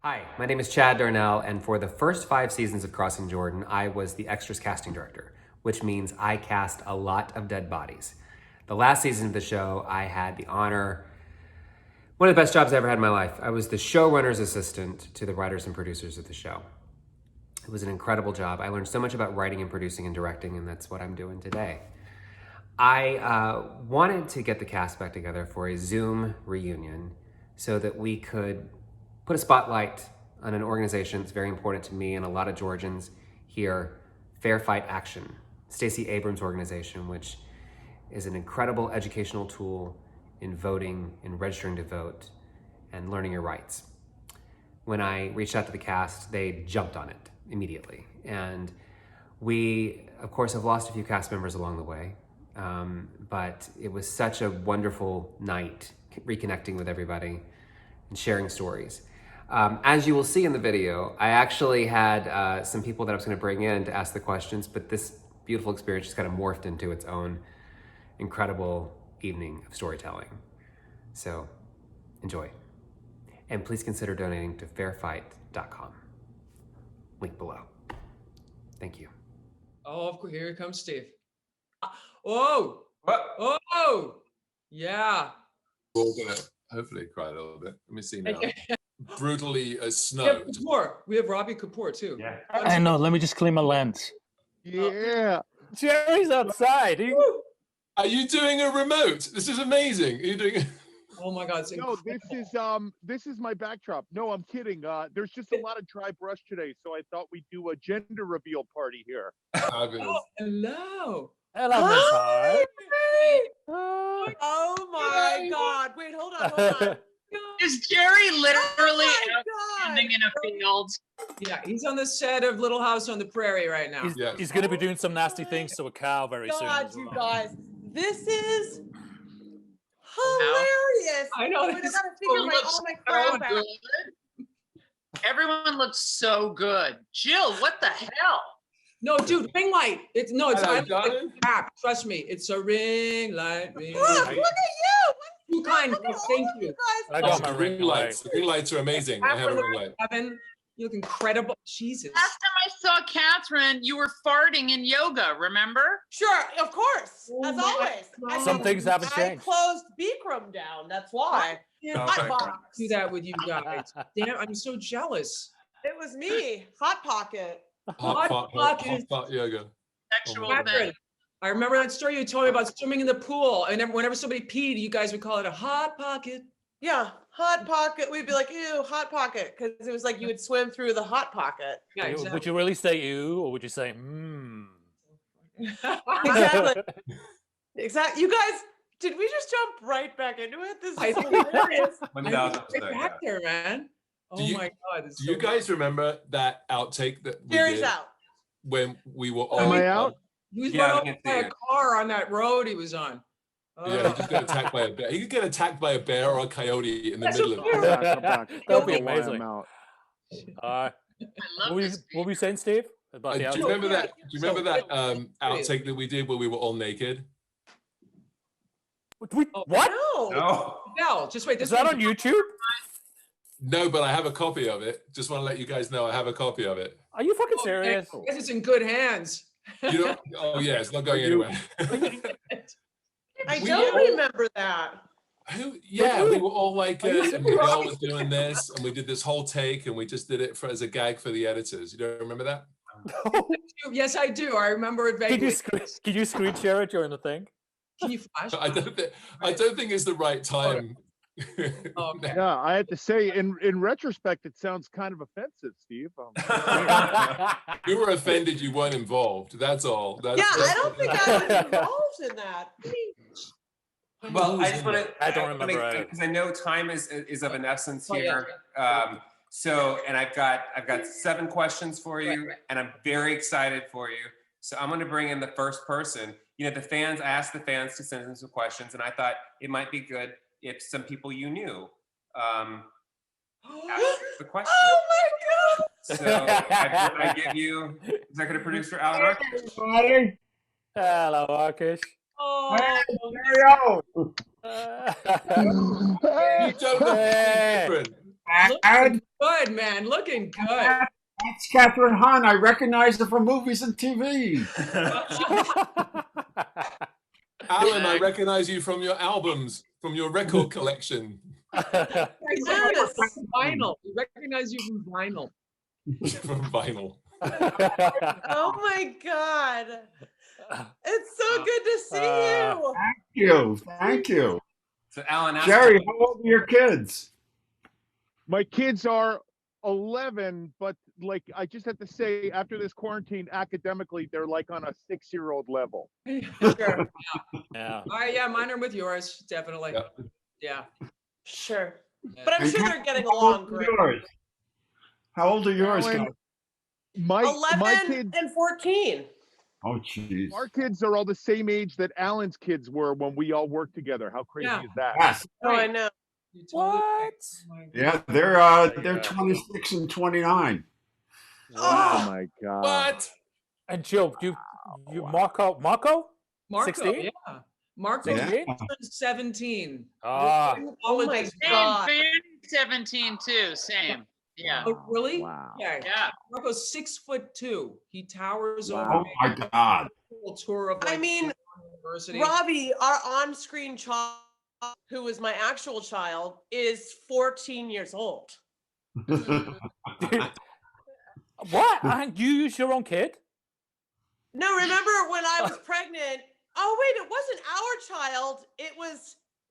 Hi, my name is Chad Darnell, and for the first 5 seasons of Crossing Jordan, I was the extras casting director, which means I cast a lot of dead bodies. The last season of the show, I had the honor, one of the best jobs I ever had in my life. I was the showrunner's assistant to the writers and producers of the show. It was an incredible job. I learned so much about writing and producing and directing, and that's what I'm doing today. I wanted to get the cast back together for a Zoom reunion so that we could put a spotlight on an organization that's very important to me and a lot of Georgians here, Fair Fight Action, Stacey Abrams' organization, which is an incredible educational tool in voting, in registering to vote, and learning your rights. When I reached out to the cast, they jumped on it immediately. And we, of course, have lost a few cast members along the way, but it was such a wonderful night reconnecting with everybody and sharing stories. As you will see in the video, I actually had some people that I was going to bring in to ask the questions, but this beautiful experience just kind of morphed into its own incredible evening of storytelling. So enjoy. And please consider donating to fairfight.com. Link below. Thank you. Oh, here comes Steve. Oh! What? Oh! Yeah. We're all gonna hopefully cry a little bit. Let me see now. Brutally as We have snow. Kapoor. We have Ravi Kapoor too. Yeah. I know. Let me just clean my lens. Yeah. Jerry's outside. Are you doing a remote? This is amazing. Are you doing? Oh my God! It's No, this is my backdrop. No, I'm kidding. There's just a lot of dry brush today, so I thought we'd do a gender reveal party here. Fabulous. Oh, hello. Hello, Miss Hart. Oh my God. Wait, hold on. Is Jerry literally out God. standing in a field? Yeah, he's on the set of Little House on the Prairie right now. Yeah. He's going to be doing some nasty things to a cow very soon. God, as you well. guys. This is hilarious. I know. I This gotta figure all my crap out. Everyone looks so good. Jill, what the hell? No, dude, ring light. It's Hello, I darling. app. Trust me, it's a ring light. Ring Look light. at you. You kind. Look at all Thank of you. you guys. I got Oh, my the ring ring light. lights. The ring lights are amazing. I have a ring light. Kevin, you look incredible. Jesus. Last time I saw Kathryn, you were farting in yoga, remember? Sure, of course. Oh as my always. God. Some things haven't I changed. closed Bikram down. That's why. Hot Okay. box. Do that with you guys. Damn, I'm so jealous. It was me. Hot pocket. Hot pot yoga. Sexual my Kathryn, thing. I remember that story you told me about swimming in the pool, and whenever somebody peed, you guys would call it a hot pocket. Yeah, hot pocket. We'd be like, ew, hot pocket. Because it was like you would swim through the hot pocket. Yeah, exactly. Would you really say ew, or would you say mmm? Exactly. Exactly. You guys, did we just jump right back into it? This I is think hilarious. Right back there, man. Oh you- my God. it's Do so you guys remember that outtake that we Jerry's did out. when we were Am all? I out? He was Yeah, run we over can by see a it. car on that road he was on. Yeah, he just got attacked by a bear. He could get attacked by a bear or a coyote in the That's middle so of cute. it. I'm back. That'd be Don't know why amazing. I'm out. I What love were this. you saying, Steve? About the Do you outtake? remember that? Do you remember that So- outtake that we did where we were all naked? What? No. No. No, just wait. Is This that one- on YouTube? No, but I have a copy of it. Just want to let you guys know I have a copy of it. Are you fucking Oh, serious? I guess it's in good hands. You know? Oh yeah, it's not going You- anywhere. I We don't all- remember that. Yeah, we were all like, Are you and serious? Miguel was doing this, and we did this whole take, and we just did it as a gag for the editors. You don't remember that? Yes, I do. I remember it vaguely. Can you screen share it during the thing? Can you flash? I don't think it's the right time. Oh, okay. Yeah, I had to say, in retrospect, it sounds kind of offensive, Steve. You were offended you weren't involved. That's all. Yeah, I don't think I was involved in that. Well, I just want to. I don't remember either. because I know time is of an essence Oh, yeah. here. So, and I've got 7 questions for you, Right. and I'm very excited for you. So I'm going to bring in the first person. You know, I asked the fans to send in some questions, and I thought it might be good if some people you knew asked the question. Oh my God. So I give you executive producer Alan Arkin. Hello, Arkish. Oh, You don't look any different. Good, man. Looking good. That's Kathryn Hahn. I recognize her from movies and TV. Alan, I recognize you from your albums, from your record collection. Yes. Vinyl. We recognize you from vinyl. From vinyl. Oh my God. It's so good to see you. Thank you. Thank you. So Alan, ask Jerry, how old are your kids? My kids are 11, but like I just have to say, after this quarantine, academically, they're like on a 6-year-old level. Sure. Yeah. All right, yeah, mine are with yours, definitely. Yep. Yeah. Sure. Yeah. But I'm And sure Kat, they're getting how old along are great. yours? How old are yours, Alan, Kat? My 11 kids, and 14. Oh, jeez. our kids are all the same age that Alan's kids were when we all worked together. How crazy Yeah. is that? Yes. Oh, I know. You totally right. What? Oh my God. Yeah, they're Yeah. 26 and 29. Oh my God. What? And Jill, you Marco? Marco, 16? yeah. Marco Yeah. 17. Ah. Oh my Same, God. Fanny 17 too. Same. Yeah. Oh, really? Wow. Yeah. Yeah. Marco's 6'2". He towers Wow. over Oh me. my God. Whole tour of I like mean, university. Ravi, our on-screen child, who was my actual child, is 14 years old. What? You use your own kid? No, remember when I was pregnant? Oh, wait, it wasn't our child.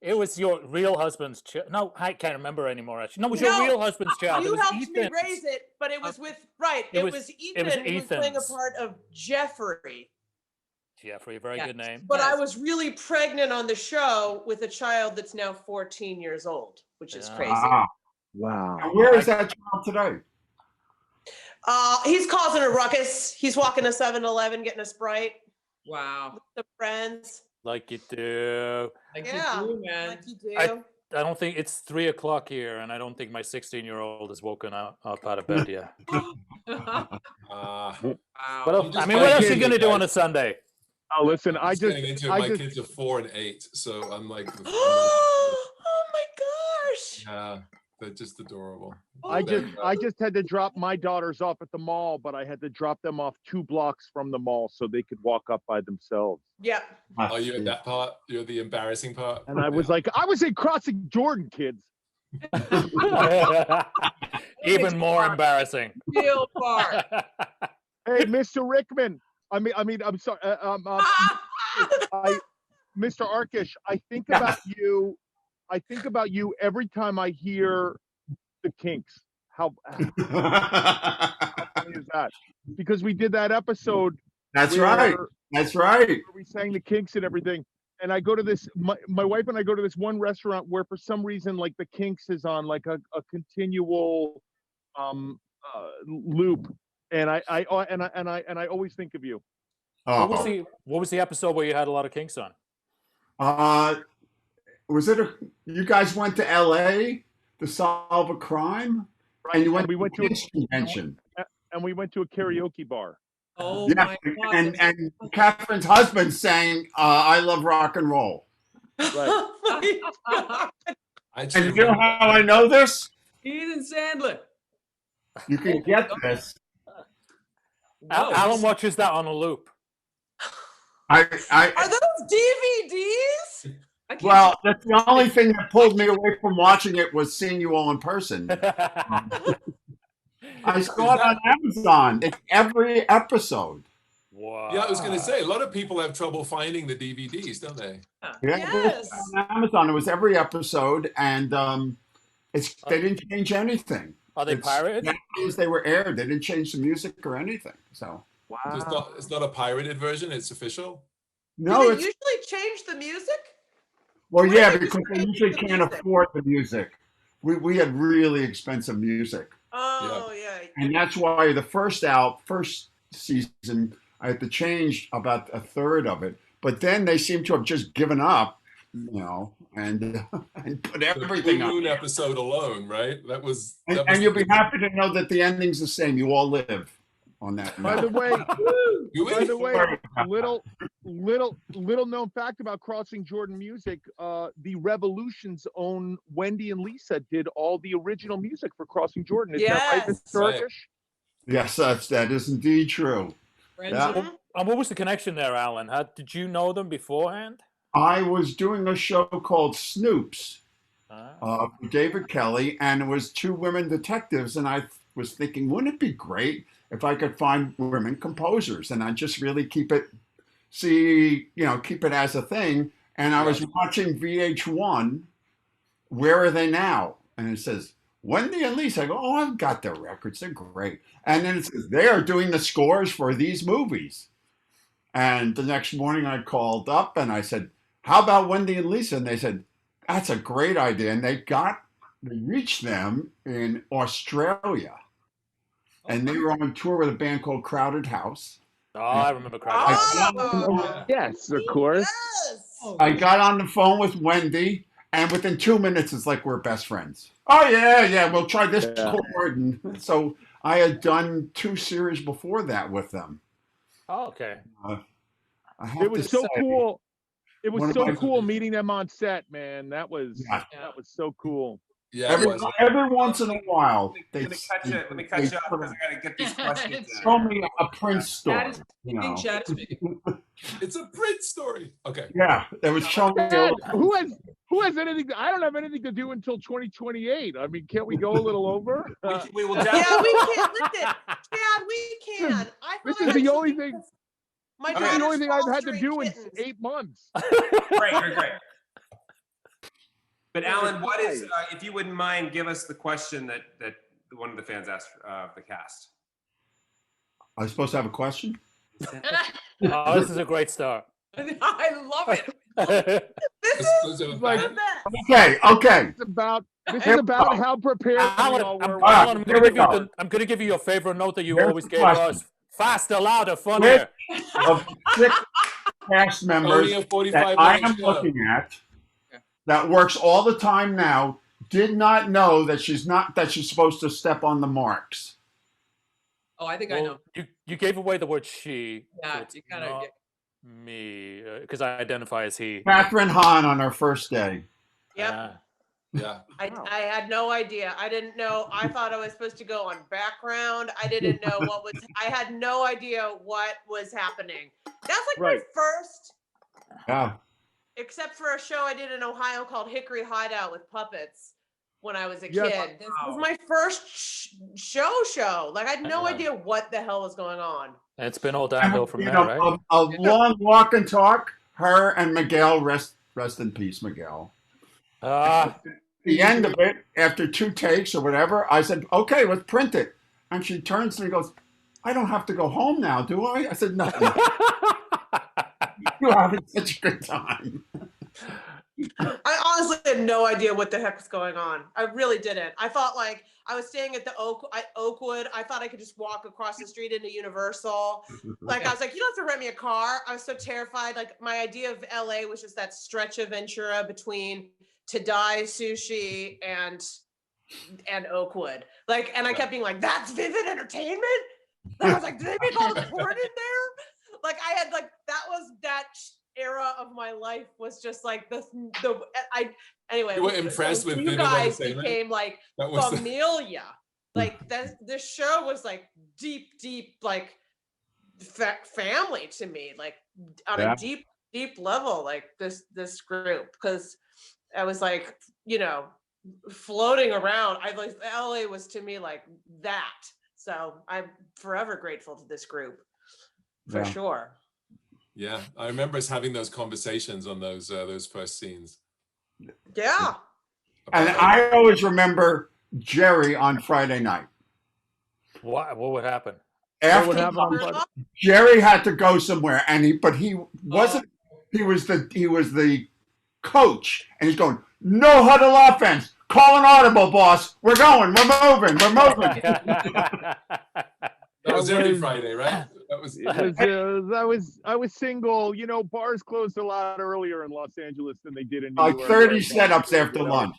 It was your real husband's child. No, I can't remember anymore. Actually, no, it was your No, real husband's child. It You was helped me Ethan's. raise it, but it was with, right, It it was- was it was Ethan who was playing a Ethan's. part of Jeffrey. Jeffrey, very Yes. good name. But I Yes. was really pregnant on the show with a child that's now 14 years old, which is Yeah. crazy. Ah. Wow. And where is that child today? He's causing a ruckus. He's walking to 7-Eleven, getting a Sprite Wow. with the friends. Like you do. Like Yeah, you do, man. like you do. I don't think it's 3 o'clock here, and I don't think my 16-year-old is woken up out of bed yet. Ah. Wow. What else, I'm I just mean, what else are you kidding, gonna do on guys. a Sunday? Oh, listen, I'm just getting into it. I My just, kids are 4 and 8, so I'm like, Oh my gosh. yeah, they're just adorable. I They're, just had to drop my daughters off at the mall, but I had to drop them off 2 blocks from the mall so they could walk up by themselves. Yep. Are you at that part? You're the embarrassing part. And I was like, I was in crossing Jordan, kids. Even more embarrassing. Real far. Hey, Mr. Rickman. I'm sorry. Mr. Arkish, I think about you. I think about you every time I hear the Kinks. How funny is that? Because we did that episode. That's where- right. That's right. where we sang the Kinks and everything. And I go to this, my wife and I go to this one restaurant where for some reason, like the Kinks is on like a continual loop. And I always think of you. What was Oh. the episode where you had a lot of Kinks on? Was it you guys went to LA to solve a crime? And you went we went to to a Kinks convention. And we went to a karaoke bar. Oh Yeah, my God. and Kathryn's husband sang "I Love Rock and Roll." Right. Oh my God. I And actually you know how I know this? Ethan Sandler. You can get this. Whoa. Alan watches that on a loop. Are those DVDs? I can't Well, that's the only thing that pulled me away from watching it was seeing you all in person. I saw it on Amazon. It's every episode. Wow. Yeah, I was going to say, a lot of people have trouble finding the DVDs, don't they? Yeah, Yes. on Amazon. It was every episode, and they didn't change anything. Are they It's pirated? as they were aired. They didn't change the music or anything. So So it's not a pirated version, it's official. no, Do they it's usually change the music? well, Why yeah, don't they because just they change usually the can't music? afford the music. We had really expensive music, Oh yeah. and that's why the first season I had to change about a third of it. But then they seem to have just given up, and put The everything Blue on. Moon episode alone, right? That was And you'll be happy to know that the ending's the same. You all live. on that By note. the way, You little known fact about Crossing Jordan music, the Revolution's own Wendy and Lisa did all the original music for Crossing Jordan. Is that right, Yes. Mr. Right. Urkish? Yes, that is indeed true. Friends Yeah. of- And what was the connection there, Alan? Did you know them beforehand? I was doing a show called Snoops Ah. for David Kelly, and it was two women detectives, and I was thinking, wouldn't it be great if I could find women composers, and I just really keep it as a thing. And I was watching VH1, Where Are They Now? And it says, Wendy and Lisa. I go, oh, I've got their records. They're great. And then it says, they are doing the scores for these movies. And the next morning I called up and I said, how about Wendy and Lisa? And they said, that's a great idea. And they reached them in Australia. And they were on tour with a band called Crowded House. Oh, I remember Crowded House. Oh, Yes, of course. yes. I got on the phone with Wendy, and within 2 minutes, it's like we're best friends. Oh, yeah, we'll try this Yeah. chord. And so I had done 2 series before that with them. Oh, okay. I have It was to so say, cool. It one was of so my- cool meeting them on set, man. That was Yeah. so cool. Yeah, it was. every once in a while, they Let me catch you up because I gotta get these questions in. show me a Prince That story. is King Chad speaking. It's a Prince story. Okay. Yeah, they would show me. Man, who has anything? I don't have anything to do until 2028. I mean, can't we go a little over? We will Yeah, definitely. we can. Listen, Chad, we can. I This thought is I the was- only thing. My This is the only daughter's thing I've had to fostering do in kittens. 8 months. Great. But Alan, what is, if you wouldn't mind, give us the question that one of the fans asked of the cast. I was supposed to have a question. Oh, this is a great start. I love it. This is like- the best. Okay. This is about how prepared we Alan, all I'm, were. Alan, I'm here gonna we give you go. I'm gonna give you your favorite note that you Here's always the gave question. us. Faster, louder, funnier. Of 6 cast members Only a 45 that I minute am show. looking at, that works all the time now, did not know that she's supposed to step on the marks. Oh, I think I know. Well, you gave away the word she. Yeah, so it's you kinda- not me because I identify as he. Kathryn Hahn on her first day. Yep. Ah. Yeah. I had no idea. I didn't know. I thought I was supposed to go on background. I didn't know what was. I had no idea what was happening. That's like my Right. first, Yeah. except for a show I did in Ohio called Hickory Hideout with puppets when I was a Yes. kid. This was my first show. Like I had no Wow. idea what the hell was going on. And it's been all downhill from You there, know, right? a long walk and talk. Her and Miguel, rest in peace, Miguel. The end of it, after 2 takes or whatever, I said, okay, let's print it. And she turns to me and goes, I don't have to go home now, do I? I said, no. You're having such a good time. I honestly had no idea what the heck was going on. I really didn't. I thought like I was staying at the Oakwood. I thought I could just walk across the street into Universal. Like I was like, you don't have to rent me a car. I was so terrified. Like my idea of LA was just that stretch of Ventura between Tadai Sushi and Oakwood. Like, and I kept being like, that's Vivid Entertainment. And I was like, did they make all the porn in there? Like I had like that era of my life was just like anyway. You were impressed with you Vivid guys Entertainment? became like That was familia. Like this show was like deep like family to me, like on Yeah. a deep level, like this group, because I was like, floating around. I like LA was to me like that. So I'm forever grateful to this group for Yeah. sure. Yeah, I remember us having those conversations on those first scenes. Yeah. And I always remember Jerry on Friday night. What would happen? After would happen on lunch, Friday? Jerry had to go somewhere, and he wasn't. He was the coach, and he's going, no huddle offense. Call an audible, boss. We're going. We're moving. We're moving. That was every was- Friday, right? That was. I was single. Bars closed a lot earlier in Los Angeles than they did in New Like York. 30 setups after lunch.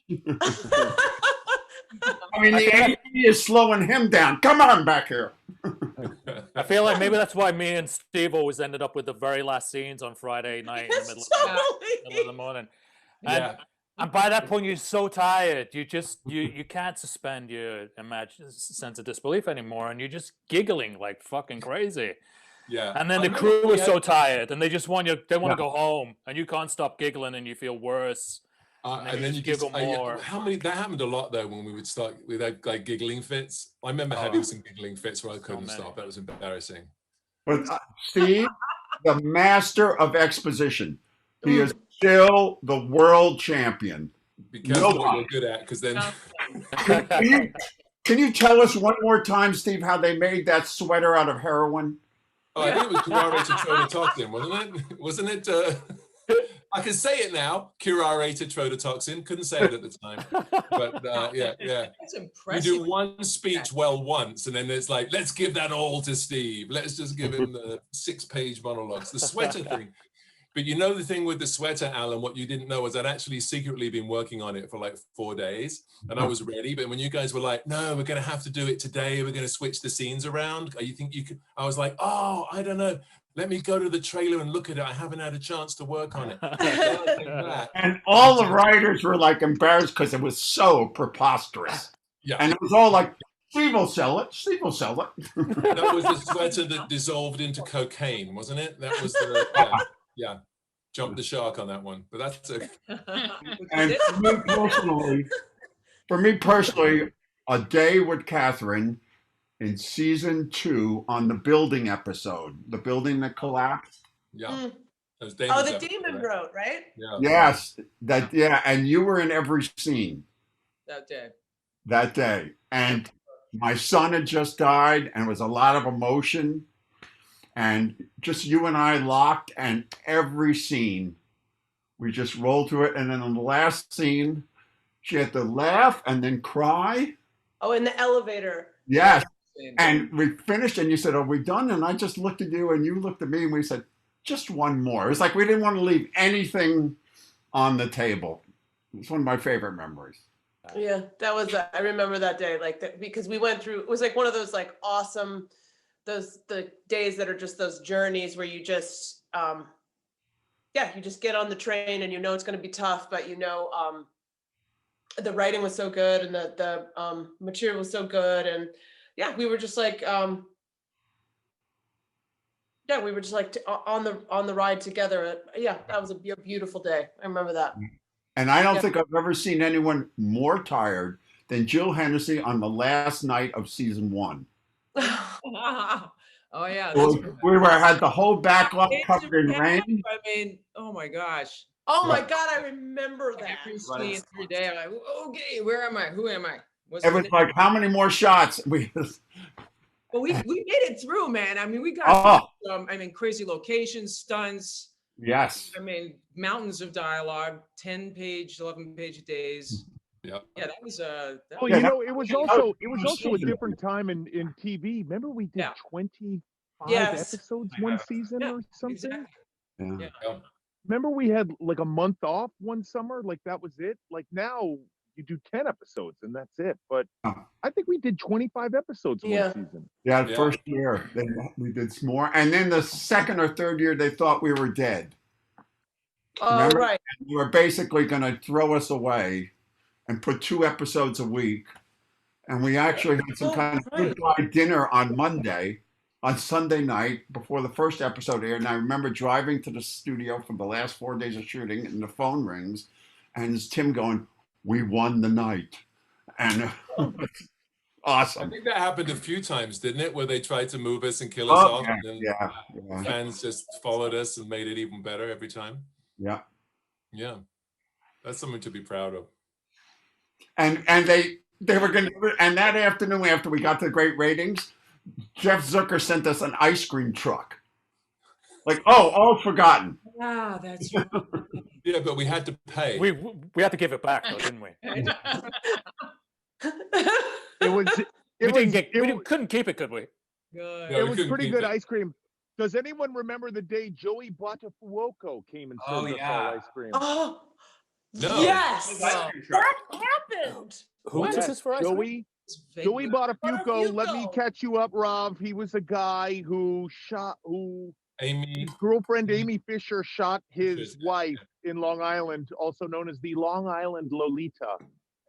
I mean, the AD is slowing him down. Come on back here. I feel like maybe that's why me and Steve always ended up with the very last scenes on Friday night in the Yes, middle totally. of the morning. Yeah. And by that point, you're so tired. You can't suspend your sense of disbelief anymore, and you're just giggling like fucking crazy. Yeah. And then I the remember crew we is had- so tired, and they just want to Yeah. go home, and you can't stop giggling, and you feel worse. and then you giggle just more. how many that happened a lot though when we would start with like giggling fits. I remember having some giggling fits where I couldn't many. stop. That was embarrassing. But Steve, the master of exposition, he is still the world champion. Be careful what you're good at, because then Can you tell us one more time, Steve, how they made that sweater out of heroin? oh, I think it was curare tetrodotoxin, wasn't it? Wasn't it? I can say it now. Curare tetrodotoxin. Couldn't say it at the time, but yeah. That's We impressive. do one speech well once, and then it's like, let's give that all to Steve. Let's just give him the 6-page monologues. The sweater thing. But you know the thing with the sweater, Alan, what you didn't know was I'd actually secretly been working on it for like 4 days, and I was ready. But when you guys were like, no, we're going to have to do it today. We're going to switch the scenes around. You think you could? I was like, oh, I don't know. Let me go to the trailer and look at it. I haven't had a chance to work on it. And all the writers were like embarrassed because it was so preposterous. Yeah. And it was all like, Steve will sell it. Steve will sell it. That was the sweater that dissolved into cocaine, wasn't it? That was the, yeah. Jumped the shark on that one, but that's a. And for me personally, a day with Kathryn in season 2 on the building episode, the building that collapsed. Yeah. Oh, the Demon wrote, right? Yeah. Yes, and you were in every scene That day. and my son had just died, and it was a lot of emotion, and just you and I locked, and every scene we just rolled through it, and then on the last scene she had to laugh and then cry. Oh, in the elevator. Yes. And we finished, and you said, are we done? And I just looked at you, and you looked at me, and we said, just one more. It was like we didn't want to leave anything on the table. It's one of my favorite memories. Yeah, that was, I remember that day, like that, because we went through, it was like one of those like awesome, the days that are just those journeys where you just, you just get on the train and you know it's going to be tough, but you know, the writing was so good and the material was so good. And yeah, we were just like, we were just like on the ride together. That was a beautiful day. I remember that. And I don't think I've ever seen anyone more tired than Jill Hennessy on the last night of season 1. Oh yeah. We had the whole backlog covered in rain. I mean, oh my gosh. Oh my God, I remember that. Every scene, every day, I'm like, okay, where am I? Who am I? It was like, how many more shots? But we made it through, man. I mean, we got crazy locations, stunts. Yes. I mean, mountains of dialogue, 10-page, 11-page days. Yeah. Yeah, that was Well, you know, it was also a different time in TV. Remember we did 25 episodes one season or something? Exactly. Yeah. Remember we had like a month off one summer? Like that was it? Like now you do 10 episodes and that's it. But I think we did 25 episodes one season. Yeah, the first year we did some more. And then the second or third year they thought we were dead. Oh, remember? Right. And they were basically going to throw us away and put 2 episodes a week. And we actually had some kind of goodbye dinner on Sunday night before the first episode aired. And I remember driving to the studio for the last 4 days of shooting, and the phone rings, and it's Tim going, "We won the night." And awesome. I think that happened a few times, didn't it? Where they tried to move us and kill us off. And then fans just followed us and made it even better every time. Yeah. Yeah. That's something to be proud of. And they were going to, and that afternoon after we got the great ratings, Jeff Zucker sent us an ice cream truck. Like, all forgotten. Ah, that's Yeah, but we had to pay. We had to give it back, though, didn't we? We couldn't keep it, could we? good. It was pretty good ice cream. Does anyone remember the day Joey Buttafuoco came and served us all ice cream? Oh, No. yes. No. That happened. Who took us for ice cream? Joey Joey Buttafuoco, let me Buttafuoco. catch you up, Rob. He was a guy who Amy. his girlfriend Amy Fisher shot his wife in Long Island, also known as the Long Island Lolita.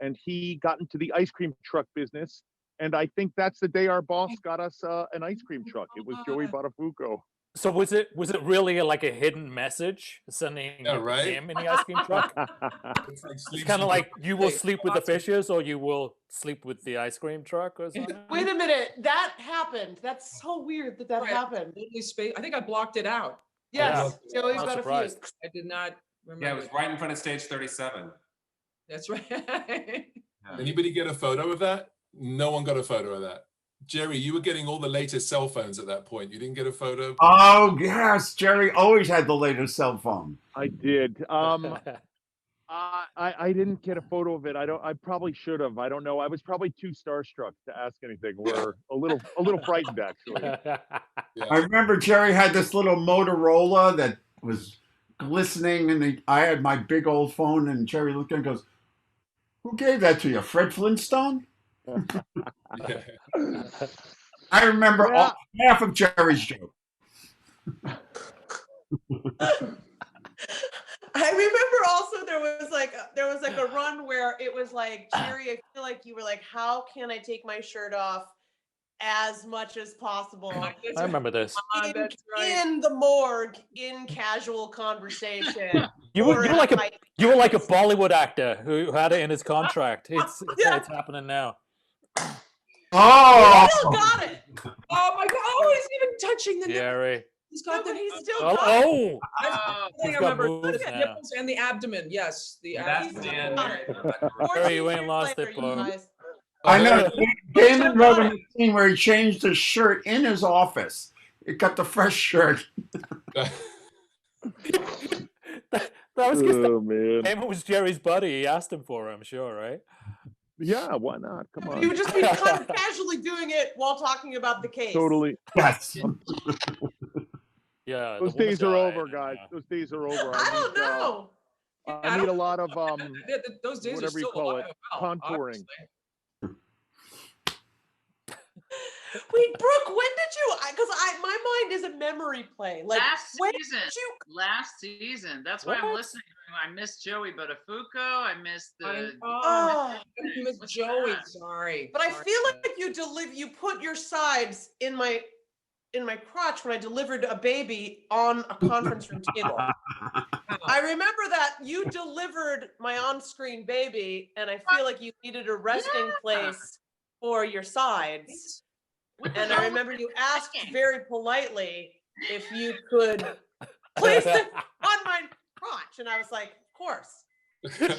And he got into the ice cream truck business. And I think that's the day our boss got us an ice cream truck. It was Joey Buttafuoco. So was it really like a hidden message sending him in the ice cream truck? It's kind of like you will sleep with the fishes or you will sleep with the ice cream truck or something. Wait a minute, that happened. That's so weird that happened. I think I blocked it out. Yes, Joey Not Buttafuoco. surprised. I did not remember. Yeah, it was right in front of stage 37. That's right. Anybody get a photo of that? No one got a photo of that. Jerry, you were getting all the latest cell phones at that point. You didn't get a photo? Oh, yes. Jerry always had the latest cell phone. I did. I didn't get a photo of it. I probably should have. I don't know. I was probably too starstruck to ask anything. We're a little frightened, actually. I remember Jerry had this little Motorola that was glistening, and I had my big old phone, and Jerry looked at it and goes, "Who gave that to you, Fred Flintstone?" I remember half of Jerry's joke. I remember also there was like a run where it was like, Jerry, I feel like you were like, how can I take my shirt off as much as possible? I remember this. In the morgue, in casual conversation. You were like a Bollywood actor who had it in his contract. It's happening now. Oh, He still got it. Oh my God! Oh, he's even touching the nipples. Jerry. He's got the. He's still got it. Oh, I got remember moves the now. nipples and the abdomen. Yes, the That's abdomen. the end. Jerry, you ain't lost it, you bro. guys. I know. Damon wrote a scene where he changed his shirt in his office. It got the fresh shirt. That was because man. Damon was Jerry's buddy. He asked him for him, sure, right? Yeah, why not? Come on. You would just be kind of casually doing it while talking about the case. Totally. Yes. Yeah. Those days are over, guys. Those days are over. I don't know. I need a lot of Those days whatever are you still call alive it, and well, contouring. obviously. Wait, Brooke, when did you? Because my mind is a memory play. Like Last when season. did you? Last season. That's why I'm What? listening. I missed Joey Buttafuoco. I missed the. Oh, You missed What's Joey. that? Sorry. but I Sorry. feel like you put your sides in my crotch when I delivered a baby on a conference room table. I remember that you delivered my on-screen baby, and I feel like you needed a resting place for your sides. What the And hell I was remember you I asked thinking? very politely if you could place it on my crotch, and I was like, of course.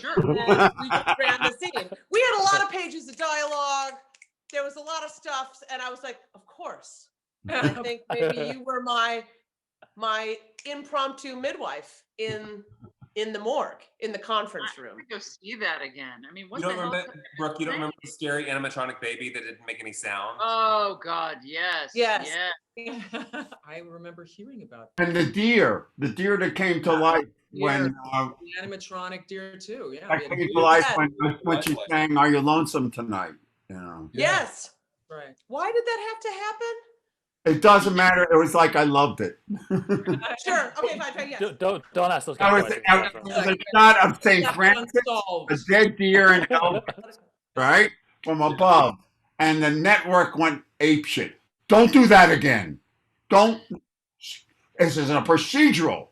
Sure. And we just ran the scene. We had a lot of pages of dialogue. There was a lot of stuff, and I was like, of course. And I think maybe you were my impromptu midwife in the morgue, in the conference I room. have to go see that again. I mean, what You the don't hell? remember, Brooke, you don't remember the scary animatronic baby that didn't make any sound? Oh God, yes. Yes. Yeah. I remember hearing about And the deer that came to life when the animatronic deer too. Yeah. that we had came to deer. life Yes. when she sang, "Are you lonesome tonight?" You know. Yes. Right. Why did that have to happen? It doesn't matter. It was like I loved it. Sure. Okay, fine, yes. Don't ask those I kind was, of I questions. was a shot of St. That's Francis, a unsolved. dead deer and Elvis, right from above, and the network went apeshit. Don't do that again. Don't. This is a procedural.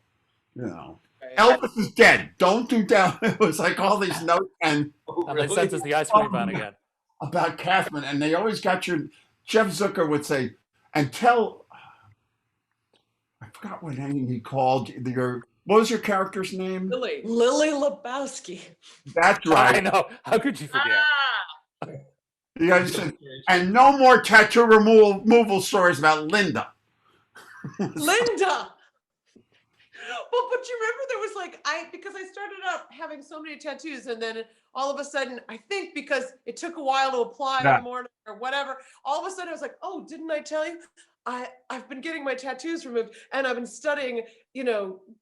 You know, Elvis is dead. Don't do that. It was like all these notes and And they sent us the ice cream van again. about Kathryn, and they always got your. Jeff Zucker would say, and tell. I forgot what name he called your. What was your character's name? Lily. Lily Lebowski. That's I right. know. How could you forget? Ah, Yeah, he said, and no more tattoo removal stories about Linda. Linda. But you remember there was like because I started out having so many tattoos, and then all of a sudden I think because it took a while to apply in the morning or whatever, all of a sudden I was like, oh, didn't I tell you? I've been getting my tattoos removed, and I've been studying,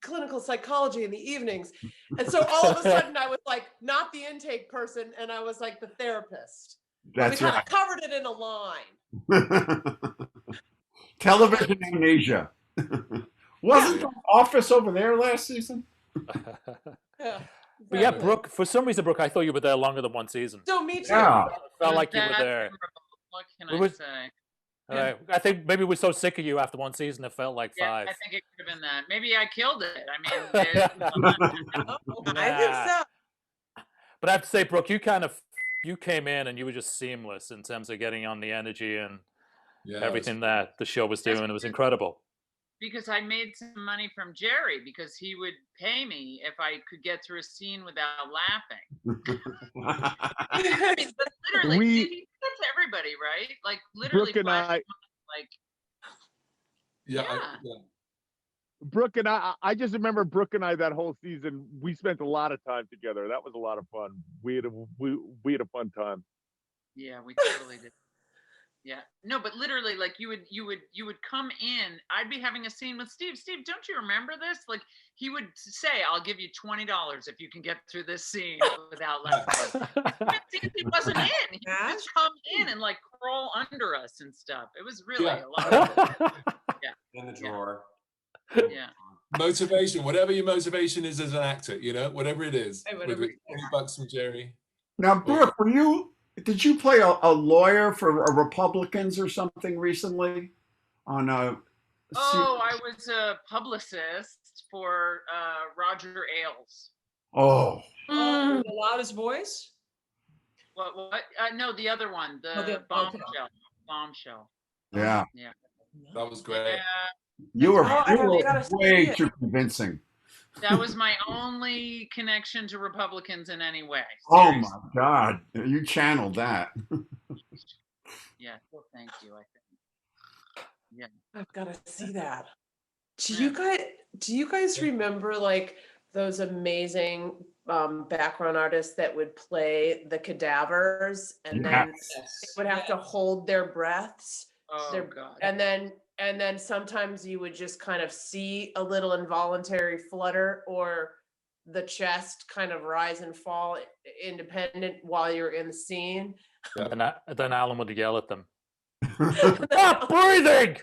clinical psychology in the evenings. And so all of a sudden I was like not the intake person, and I was like the therapist. That's we right. covered it in a line. Television amnesia. Wasn't the Office over there last season? Yeah. But yeah, Brooke, for some reason, Brooke, I thought you were there longer than one season. So me too. Yeah. Felt like you were That's there. memorable. What can We I were- say? I think maybe we're so sick of you after one season, it felt like Yeah, 5. I think it could have been that. Maybe I killed it. I mean, I think so. But I have to say, Brooke, you came in and you were just seamless in terms of getting on the energy and everything that the show was doing. It was incredible. because I made some money from Jerry because he would pay me if I could get through a scene without laughing. But literally, he that's everybody, right? Like literally, Brooke and I, like yeah. Brooke and I just remember Brooke and I that whole season. We spent a lot of time together. That was a lot of fun. We had a fun time. Yeah, we totally did. Yeah, no, but literally, like you would come in. I'd be having a scene with Steve. Steve, don't you remember this? Like he would say, "I'll give you $20 if you can get through this scene without laughing." He wasn't in. He would just come in and like crawl under us and stuff. It was really a lot of fun. In the drawer. Yeah. Motivation, whatever your motivation is as an actor, you know, whatever it is. Hey, with $20 from Jerry. Now, Brooke, did you play a lawyer for Republicans or something recently? On a I was a publicist for Roger Ailes. Oh, the loudest voice? What? No, the other one, the bombshell. Yeah. Yeah. That was great. You were way too convincing. That was my only connection to Republicans in any way. Oh my God, you channeled that. Yeah, well, thank you. I think. Yeah, I've got to see that. Do you guys remember like those amazing background artists that would play the cadavers and then they would have to hold their breaths? Oh God. And then sometimes you would just kind of see a little involuntary flutter or the chest kind of rise and fall independent while you're in the scene. And then Alan would yell at them. Stop breathing!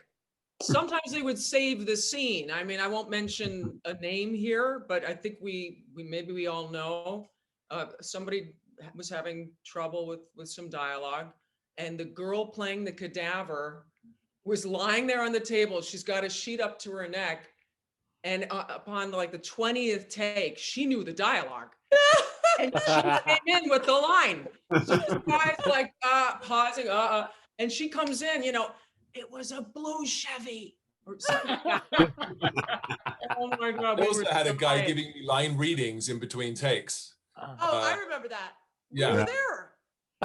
Sometimes they would save the scene. I mean, I won't mention a name here, but I think we all know somebody was having trouble with some dialogue, and the girl playing the cadaver was lying there on the table. She's got a sheet up to her neck. And upon like the 20th take, she knew the dialogue. And she came in with the line. So this guy's like pausing, and she comes in, it was a blue Chevy or something like that. Oh my God. I also had a guy giving me line readings in between takes. I remember that. Yeah. We were there.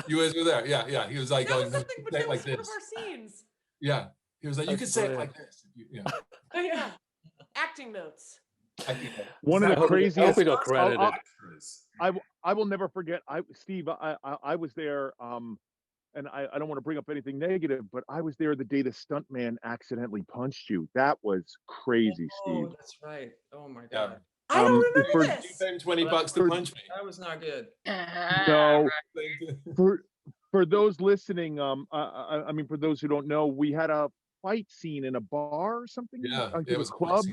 You guys were there. Yeah. He was like, That was something, but it was like one of this. our scenes. Yeah. He was like, you could say it like this. Yeah. Yeah. Acting notes. One of the craziest. we got credited. I will never forget. Steve, I was there. And I don't want to bring up anything negative, but I was there the day the stuntman accidentally punched you. That was crazy, Steve. Oh, that's right. Oh my God. I don't remember this. You paid him $20 to punch me. That was not good. No. For those listening, I mean, for those who don't know, we had a fight scene in a bar or something. Yeah, it was a club.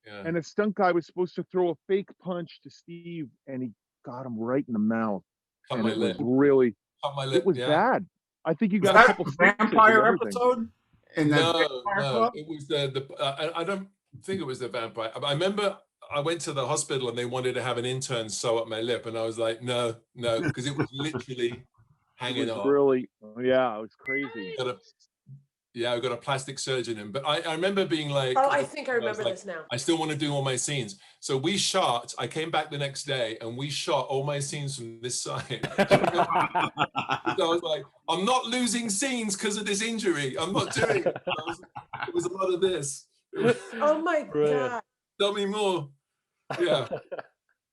Yeah. And a stunt guy was supposed to throw a fake punch to Steve, and he got him right in the mouth. Cut and my it lip. was really, it was bad. I think you got was a that couple vampire episode. In the No, it was I don't think it was the vampire. I remember I went to the hospital and they wanted to have an intern sew up my lip, and I was like, no, because it was literally hanging off. Really, yeah, it was crazy. I got a plastic surgeon in, but I remember being like, oh, I think I remember this now. I still want to do all my scenes. So I came back the next day and we shot all my scenes from this side. So I was like, I'm not losing scenes because of this injury. I'm not doing it. It was a lot of this. Oh my God. Tell me more. Yeah.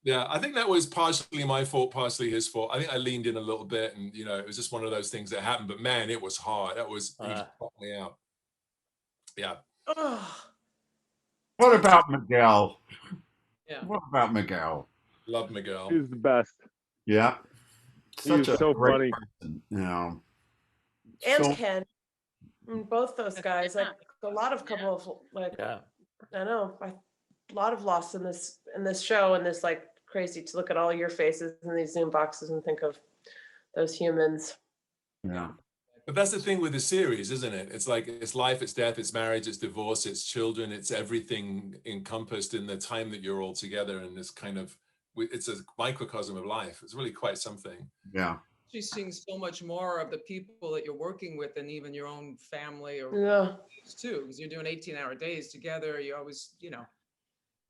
Yeah, I think that was partially my fault, partially his fault. I think I leaned in a little bit, and it was just one of those things that happened. But man, it was hard. He just popped me out. Yeah. What about Miguel? Yeah. What about Miguel? Love Miguel. He's the best. Yeah. such a so great funny. person, you know. And So- Ken, both those guys, like a lot of Yeah. couple of like, Yeah. I know, a lot of loss in this show, and this like crazy to look at all your faces in these Zoom boxes and think of those humans. Yeah. But that's the thing with the series, isn't it? It's like it's life, it's death, it's marriage, it's divorce, it's children, it's everything encompassed in the time that you're all together, and this kind of it's a microcosm of life. It's really quite something. Yeah. You're seeing so much more of the people that you're working with than even your own family or Yeah. too, because you're doing 18-hour days together. You're always,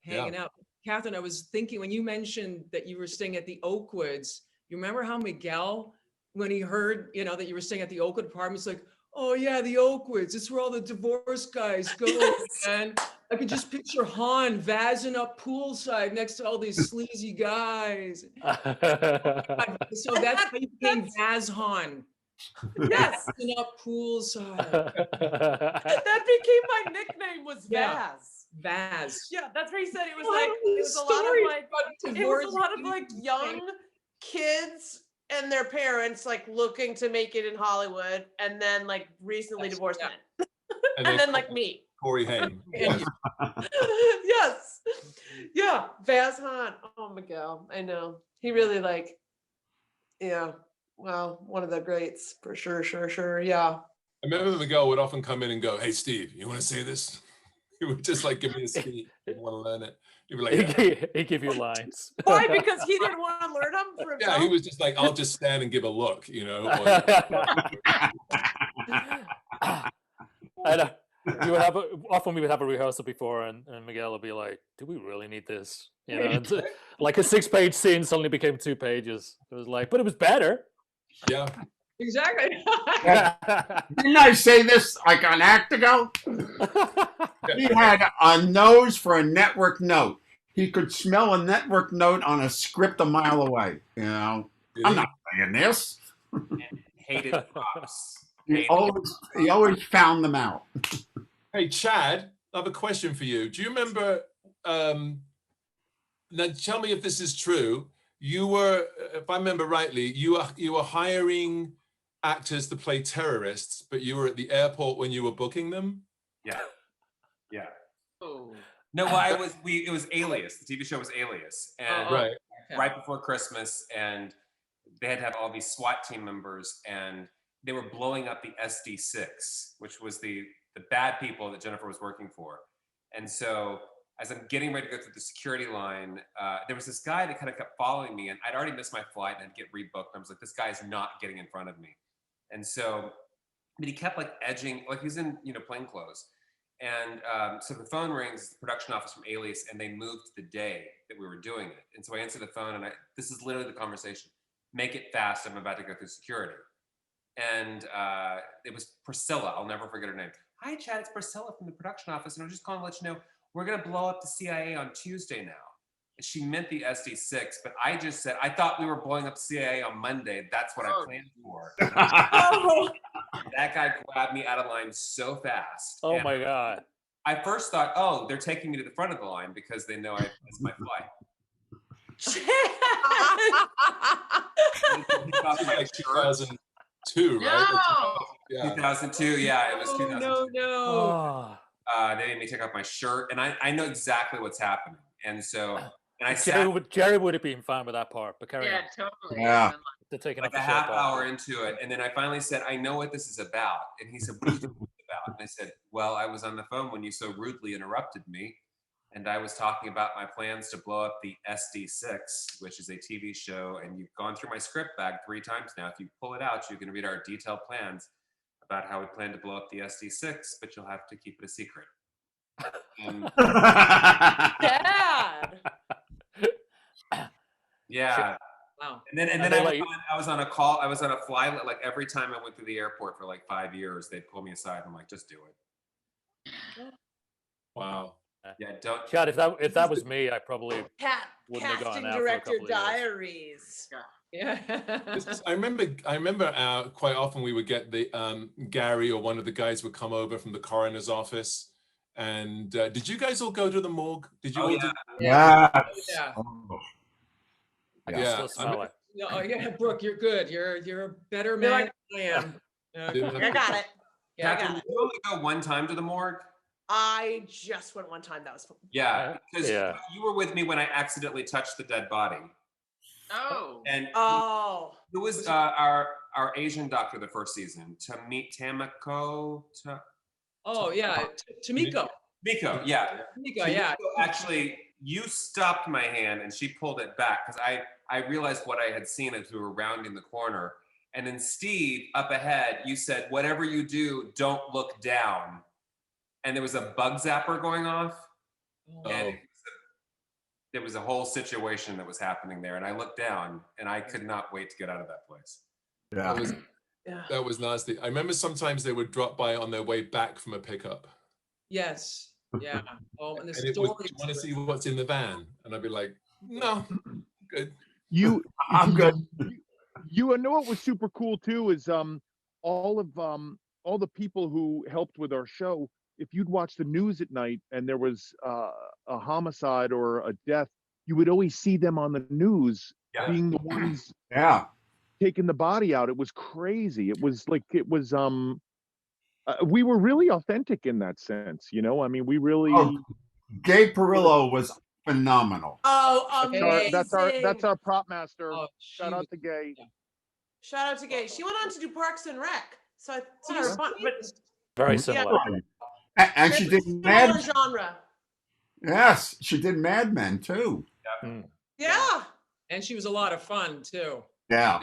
hanging out. Kathryn, I was thinking when you mentioned that you were staying at the Oakwoods, you remember how Miguel, when he heard, that you were staying at the Oakwood apartment, he's like, oh yeah, the Oakwoods. It's where all the divorce guys go. And I could just picture Hahn vazzing up poolside next to all these sleazy guys. So that's how you became Vaz Hahn. Yes. Vazzing up poolside. That became my nickname, was Yeah. Vaz. Vaz. Yeah, that's what he said. It was What like are it these was a lot of stories like about it was a divorce lot of like and young kids and their parents like looking to make it in Hollywood, and then like recently Yes, divorced yeah. men, And and then like me. Corey Haim. And Yes, yeah, Vaz Hahn. Oh, Miguel, I know he really like, yeah. Well, one of the greats for sure. Yeah. I remember Miguel would often come in and go, "Hey, Steve, you want to say this?" He would just like give me a speech. He want to learn it. He'd be like, yeah. He give you lines. Why? Because he didn't want to learn them for himself. Yeah, he was just like, "I'll just stand and give a look," or- I know. We would have a rehearsal before, and Miguel would be like, "Do we really need this?" It's like a 6-page scene suddenly became 2 pages. It was like, but it was better. Yeah. exactly. Didn't I say this like an act ago? He had a nose for a network note. He could smell a network note on a script a mile away. I'm not saying this. Hated props. He always found them out. Hey, Chad, I have a question for you. Do you remember? Now, tell me if this is true. You were, if I remember rightly, you were hiring actors to play terrorists, but you were at the airport when you were booking them. Yeah. Oh. No, well, it was Alias. The TV show was Alias, and Right. right before Christmas, and they had to have all these SWAT team members, and they were blowing up the SD6, which was the bad people that Jennifer was working for. And so as I'm getting ready to go through the security line, there was this guy that kind of kept following me, and I'd already missed my flight and I'd get rebooked. And I was like, this guy's not getting in front of me. And so, but he kept like edging, like he's in, plain clothes. And so the phone rings, the production office from Alias, and they moved the day that we were doing it. And so I answered the phone, and this is literally the conversation. Make it fast, I'm about to go through security. And it was Priscilla, I'll never forget her name. Hi, Chad, it's Priscilla from the production office, and I'm just calling to let you know, we're gonna blow up the CIA on Tuesday now. And she meant the SD6, but I just said, I thought we were blowing up CIA on Monday. That's what I planned for. That guy grabbed me out of line so fast. Oh my God. I first thought, oh, they're taking me to the front of the line because they know I missed my flight. Like 2002, right? No. 2002, yeah, it was 2002. No. They made me take off my shirt, and I know exactly what's happening. And so, and I Jerry would have been fine with that part, but carry on. Totally. Yeah. They're taking like off a the half shirt hour into it, and then I finally said, I know what this is about. And he said, what do you think it's about? And I said, well, I was on the phone when you so rudely interrupted me, and I was talking about my plans to blow up the SD6, which is a TV show, and you've gone through my script bag 3 times now. If you pull it out, you can read our detailed plans about how we plan to blow up the SD6, but you'll have to keep it a secret. Dad. Yeah. Wow. And then I was on a call. I was on a flight. Like every time I went through the airport for like 5 years, they'd pull me aside. I'm like, just do it. Wow. Yeah, don't. Chad, if that was me, I probably wouldn't have gone Casting out for a director couple of years. diaries. Yeah. I remember quite often we would get the Gary or one of the guys would come over from the coroner's office. And did you guys all go to the morgue? Did you? Oh, all yeah. do- Yeah. Yeah. Oh. I can Yeah, still smell it. No, yeah, Brooke, you're good. You're a better man than I am. I got it. Yeah, I got Kathryn, it. did you only go one time to the morgue? I just went one time. That was fun. Yeah, because Yeah. you were with me when I accidentally touched the dead body. Oh. And Oh. who was our Asian doctor the first season? Tamiko? Oh yeah, Tamiko. Miko, yeah. Tamiko, yeah. Actually, you stopped my hand and she pulled it back because I realized what I had seen as we were rounding the corner. And then Steve, up ahead, you said, whatever you do, don't look down. And there was a bug zapper going off. Oh. And there was a whole situation that was happening there. And I looked down and I could not wait to get out of that place. Yeah. That was nasty. I remember sometimes they would drop by on their way back from a pickup. Yes. Yeah. Oh, and the And it was, do you want to see what's in the van? And I'd be like, no, good. I'm good. You know what was super cool too is all the people who helped with our show. If you'd watch the news at night and there was a homicide or a death, you would always see them on the news being the ones taking the body out. It was crazy. It was we were really authentic in that sense, you know. I mean, we really. Gabe Perillo was phenomenal. Oh, amazing! That's our prop master. Oh, Shout out to Gay. Shout out to Gay. She went on to do Parks and Rec, so I thought it was fun. But Very similar. And she did Mad. Genre. Yes, she did Mad Men too. Yeah. And she was a lot of fun too. Yeah.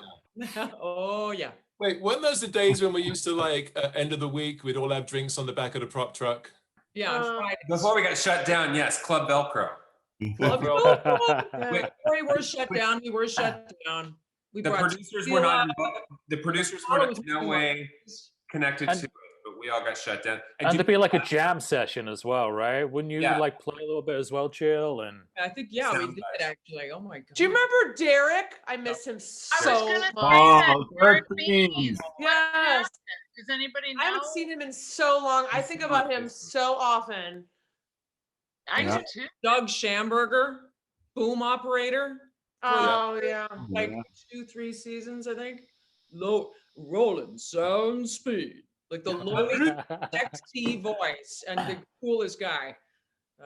Oh yeah. Wait, weren't those the days when we used to like end of the week, we'd all have drinks on the back of the prop truck? Yeah, on Friday. Before we got shut down, yes, Club Velcro. We were shut down. We were shut down. The producers were not involved. The producers were in no way connected to it, but we all got shut down. And there'd be like a jam session as well, right? Wouldn't you like play a little bit as well, Jill? And I think we did actually. Oh my god. Do you remember Derek? I miss him so much. Oh, Beans. Yes. Does anybody know? I haven't seen him in so long. I think about him so often. I do too. Doug Schamberger, boom operator. Oh yeah. Like 2-3 seasons, I think. Rolling sound speed. Like the lowest XT voice and the coolest guy.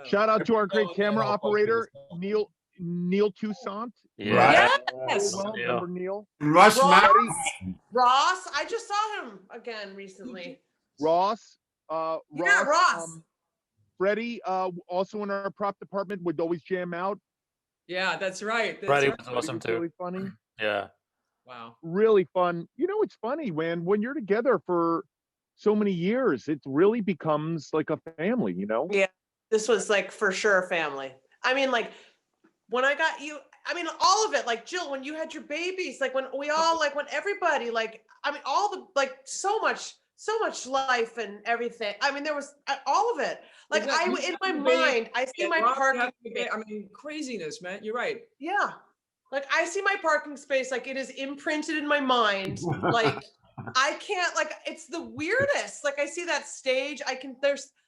Shout out to our great camera operator, Neil Toussaint. Yeah. Yes. Remember Neil? Ross. I just saw him again recently. Ross. Ross. Freddie, also in our prop department, would always jam out. Yeah, that's right. Freddie was awesome too. Really funny. Yeah. Wow. Really fun. You know, it's funny, man. When you're together for so many years, it really becomes like a family, you know? Yeah. This was like for sure family. I mean, like when I got you, I mean, all of it, like Jill, when you had your babies, like when we all, like when everybody, like, I mean, all the, like so much life and everything. I mean, there was all of it. Like in my mind, I see my parking space. I mean, craziness, man. You're right. Yeah. Like I see my parking space, like it is imprinted in my mind. Like I can't, like, it's the weirdest. Like I see that stage.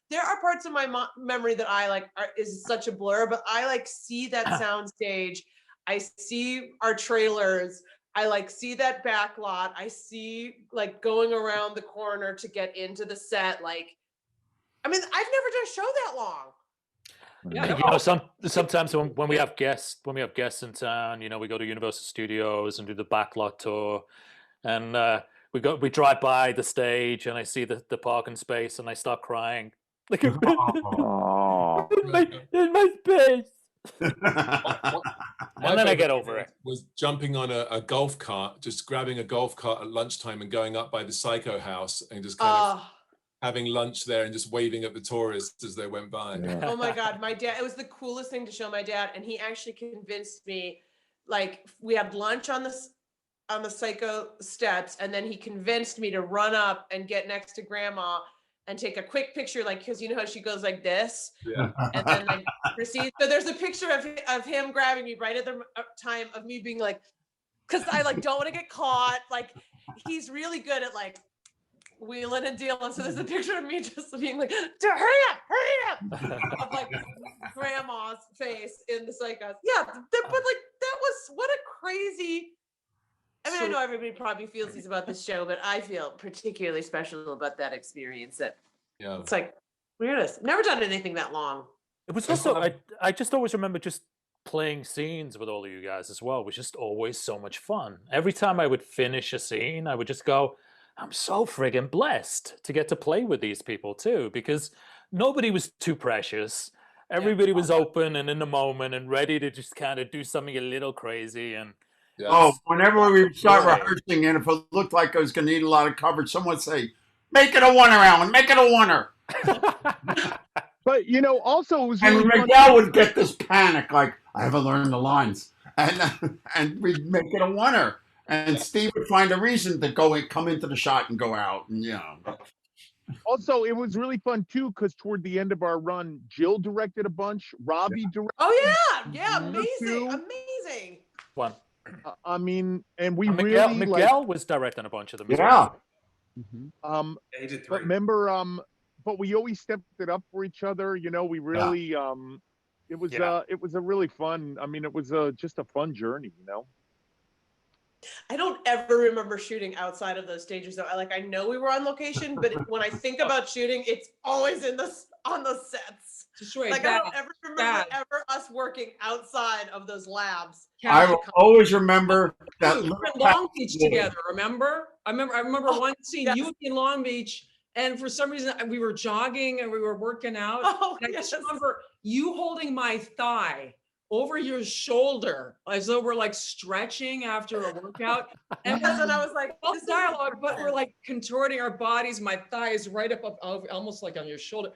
There are parts of my memory that I like is such a blur, but I like see that sound stage. I see our trailers. I like see that back lot. I see like going around the corner to get into the set. Like, I mean, I've never done a show that long. Yeah, you know, sometimes when we have guests in town, you know, we go to Universal Studios and do the backlot tour, and we drive by the stage, and I see the parking space, and I start crying. Like in my space. And then I get over it. Was jumping on a golf cart, just grabbing a golf cart at lunchtime and going up by the Psycho House and just kind of having lunch there and just waving at the tourists as they went by. Yeah. Oh my God, my dad, it was the coolest thing to show my dad. And he actually convinced me, like we had lunch on the Psycho steps. And then he convinced me to run up and get next to grandma and take a quick picture, like, because you know how she goes like this, and then like proceed. So there's a picture of him grabbing me right at the time of me being like, because I like don't want to get caught. Like he's really good at like wheeling and dealing. So there's a picture of me just being like, hurry up, of like grandma's face in the Psycho. Yeah, but like that was what a crazy I mean, I know everybody probably feels these about this show, but I feel particularly special about that experience. That it's like weirdest. Never done anything that long. It was also I just always remember just playing scenes with all of you guys as well. It was just always so much fun. Every time I would finish a scene, I would just go, I'm so friggin' blessed to get to play with these people too, because nobody was too precious. Everybody was open and in the moment and ready to just kind of do something a little crazy. And whenever we start rehearsing, and if it looked like I was going to need a lot of coverage, someone would say, "Make it a one, Alan. Make it a oneer." But you know, also it was and really Miguel would get this panic, like I haven't learned the lines, and we'd make it a oneer, and Steve would find a reason to come into the shot and go out, and Also, it was really fun too, because toward the end of our run, Jill directed a bunch, Ravi directed. Oh yeah, amazing. One. I mean, and we Miguel was directing a bunch of them. Yeah. He did 3. But remember, but we always stepped it up for each other. You know, we really, it was a really fun. I mean, it was just a fun journey. You know. I don't ever remember shooting outside of those stages though. I know we were on location, but when I think about shooting, it's always on the sets. I don't ever remember us working outside of those labs. I will always remember that. We were in Long Beach together. Remember? I remember one scene. You would be in Long Beach, and for some reason we were jogging and we were working out. And I just remember you holding my thigh over your shoulder as though we're like stretching after a workout. And then I was like, all dialogue, but we're like contorting our bodies. My thigh is right up almost like on your shoulder.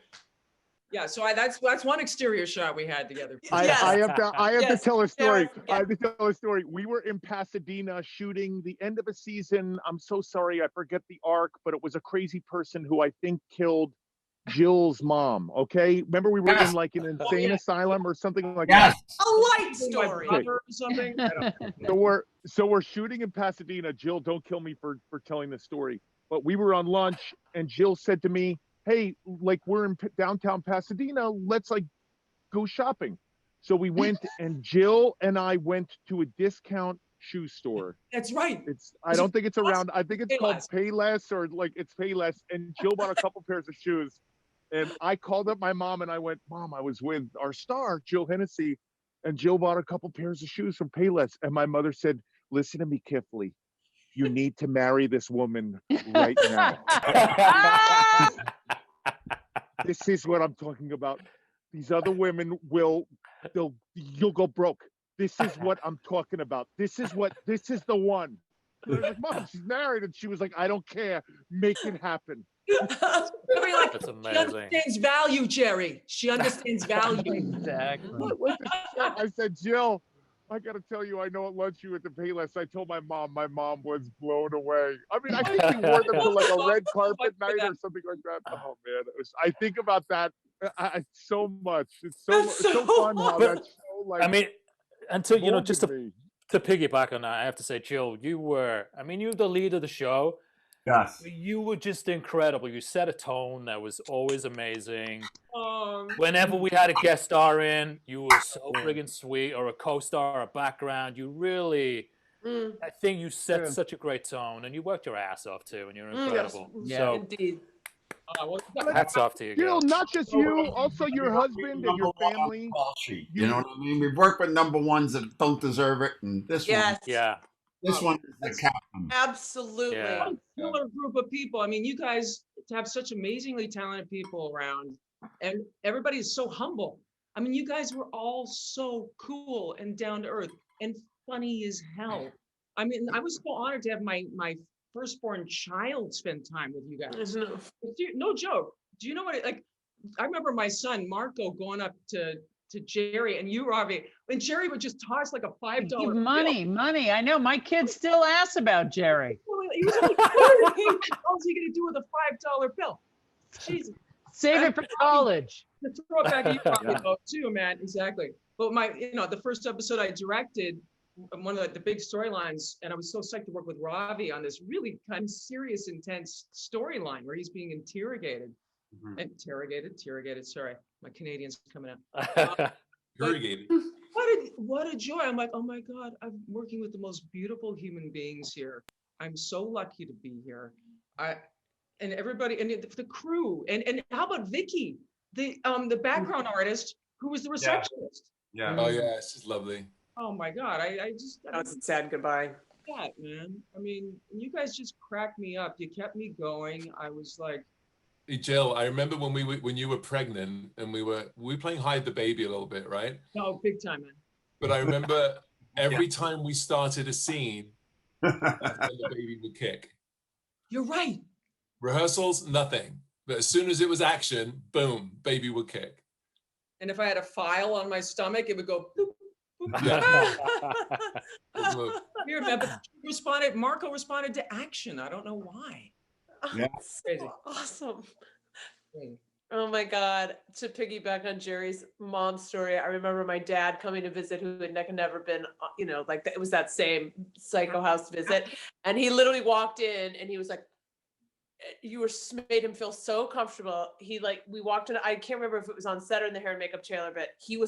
Yeah, so that's one exterior shot we had together. I have to tell a story. I have to tell a story. We were in Pasadena shooting the end of a season. I'm so sorry, I forget the arc, but it was a crazy person who I think killed Jill's mom. Okay, remember we were in like an insane asylum or something like that. A light story. Or something. So we're shooting in Pasadena. Jill, don't kill me for telling this story. But we were on lunch, and Jill said to me, "Hey, like we're in downtown Pasadena. Let's like go shopping." So we went, and Jill and I went to a discount shoe store. That's right. I don't think it's around. I think it's called Payless or like it's Payless. And Jill bought a couple pairs of shoes. And I called up my mom and I went, "Mom, I was with our star, Jill Hennessy, and Jill bought a couple pairs of shoes from Payless." And my mother said, "Listen to me carefully. You need to marry this woman right now." This is what I'm talking about. These other women you'll go broke. This is what I'm talking about. This is the one. And I was like, "Mom, she's married." And she was like, "I don't care. Make it happen." That's amazing. She understands value, Jerry. She understands value. Exactly. I said, "Jill, I got to tell you, I know at lunch you at the Payless." I told my mom was blown away. I mean, I think we wore them to like a red carpet night or something like that. Oh man, I think about that so much. It's so fun how that's so like. I mean, until you know, just to piggyback on that, I have to say, Jill, you were the lead of the show. Yes. You were just incredible. You set a tone that was always amazing. Whenever we had a guest star in, you were so friggin' sweet, or a co-star, or a background. You really, I think you set such a great tone, and you worked your ass off too, and you're incredible. Yes. So, Indeed. hats off to you, Jill, not just you, also your husband and your family. You know what I mean? We've worked with number ones that don't deserve it, and this one. Yeah. This one is the captain. Absolutely. A killer group of people. I mean, you guys have such amazingly talented people around, and everybody is so humble. I mean, you guys were all so cool and down to earth and funny as hell. I mean, I was so honored to have my firstborn child spend time with you guys. No joke. Do you know what? I remember my son Marco going up to Jerry and you, Ravi, and Jerry would just toss like a $5 money. I know my kids still ask about Jerry. He was like, what is he going to do with a $5 bill? Jesus. Save it for college. To throw it back at you, Ravi, too, man. Exactly. But the first episode I directed, one of the big storylines, and I was so psyched to work with Ravi on this really kind of serious, intense storyline where he's being interrogated. Interrogated. Sorry, my Canadian's coming out. Interrogated. what a joy. I'm like, oh my God, I'm working with the most beautiful human beings here. I'm so lucky to be here. And everybody, and the crew, and how about Vicky, the background artist who was the receptionist. Yeah. Oh yeah, she's lovely. Oh my God, I just That was a sad goodbye. that, man. I mean, you guys just cracked me up. You kept me going. I was like, Hey, Jill, I remember when you were pregnant and we were playing hide the baby a little bit, right? no, big time, man. But I remember every time we started a scene, that's when the baby would kick. You're right. Rehearsals, nothing. But as soon as it was action, boom, baby would kick. And if I had a file on my stomach, it would go boop. Yeah. Weird, man, but Marco responded to action. I don't know why. Yeah. Crazy. Awesome. Oh my God. To piggyback on Jerry's mom's story, I remember my dad coming to visit who had never been, like it was that same psycho house visit. And he literally walked in and he was like, made him feel so comfortable. We walked in, I can't remember if it was on set or in the hair and makeup trailer, but you were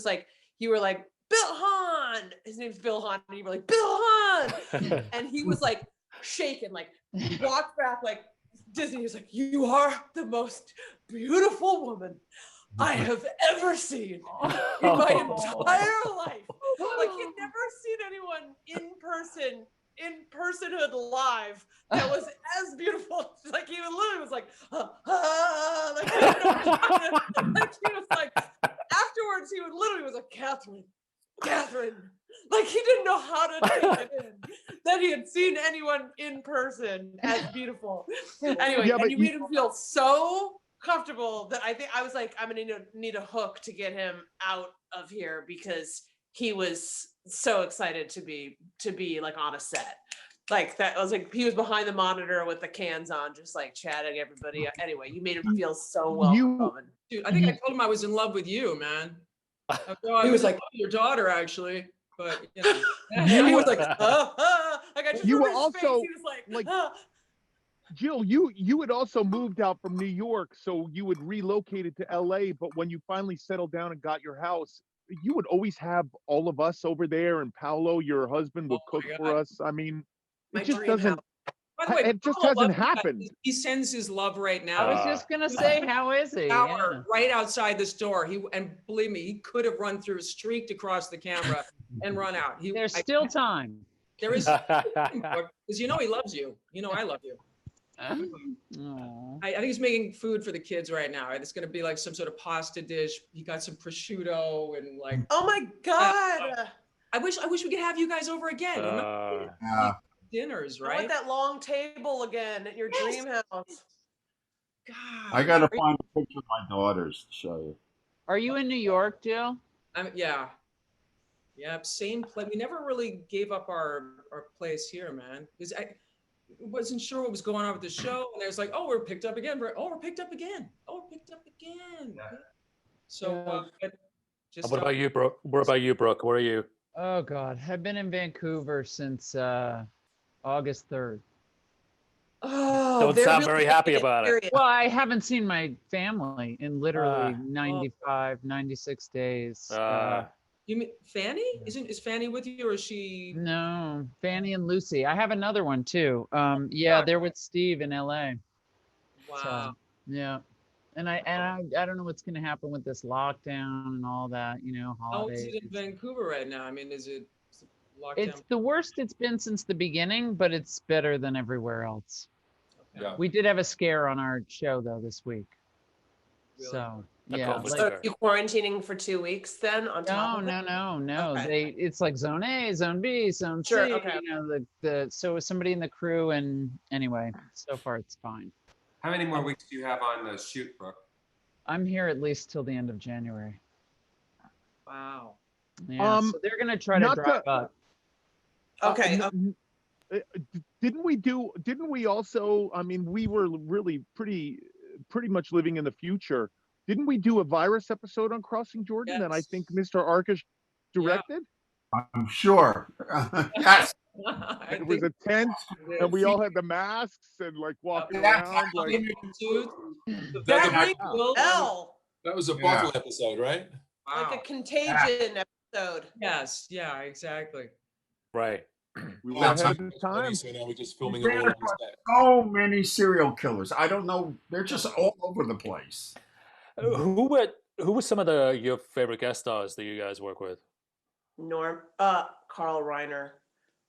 like, Bill Hahn. His name's Bill Hahn. And you were like, Bill Hahn. And he was like shaking, like walked back like Disney. He was like, you are the most beautiful woman I have ever seen in my entire life. Like he'd never seen anyone in personhood live that was as beautiful. Like he literally was like, like he was like, afterwards he would literally was like, Kathryn, like he didn't know how to take it in that he had seen anyone in person as beautiful. Anyway, and you made him feel so comfortable that I think I was like, I'm gonna need a hook to get him out of here because he was so excited to be like on a set. Like that, I was like, he was behind the monitor with the cans on, just like chatting everybody. Anyway, you made him feel so welcome. Dude, I think I told him I was in love with you, man. He was like, your daughter, actually, but he was like, I got You were face. also He was like, Jill, you had also moved out from New York, so you had relocated to LA. But when you finally settled down and got your house, you would always have all of us over there, and Paolo, your husband, would cook for us. I mean, it just doesn't. By the way, It just Paolo hasn't loves you guys. happened. He sends his love right now. I was just gonna say, how is he? Yeah. Right outside this door. And believe me, he could have run through, streaked across the camera and run out. There's still time. There is, because he loves you. I love you. I think he's making food for the kids right now. It's going to be like some sort of pasta dish. He got some prosciutto and like. Oh my God! I wish we could have you guys over again. Dinners, right? I want that long table again at your dream house. God. I gotta find a picture of my daughters to show you. Are you in New York, Jill? Yeah. Same place. We never really gave up our place here, man. Because I wasn't sure what was going on with the show, and there's like, oh, we're picked up again. We're picked up again. Yeah. So, what about you, Brooke? Where are you? Oh God, I've been in Vancouver since August 3rd. Oh, Don't sound very happy about it. Well, I haven't seen my family in literally 96 days. You mean Fanny? Is Fanny with you, or is she? No, Fanny and Lucy. I have another one too. They're with Steve in LA. Wow. So, yeah. And I don't know what's going to happen with this lockdown and all that, How holidays. is it in Vancouver right now? I mean, is it lockdown? It's the worst it's been since the beginning, but it's better than everywhere else. Okay. Yeah. We did have a scare on our show though this week. Really? So A yeah. COVID So scare. are you quarantining for 2 weeks then on top of it? No. Okay. It's like zone A, zone B, zone Sure, C. okay. So was somebody in the crew, and anyway, so far it's fine. How many more weeks do you have on the shoot, Brooke? I'm here at least till the end of January. Wow. Yeah, so they're gonna try to drive up. Okay. Didn't we also, I mean, we were really pretty much living in the future. Didn't we do a virus episode on Crossing Jordan that I think Mr. Arkish directed? I'm sure. Yes. It was a tent, and we all had the masks and like walked around like. That L. was a bottle episode, right? Wow. Like a contagion. episode. Yes, yeah, exactly. Right. We Yeah, were ahead of time the time. So now we're just filming We it all ran on across set. so many serial killers. I don't know. They're just all over the place. Who were some of your favorite guest stars that you guys work with? Carl Reiner.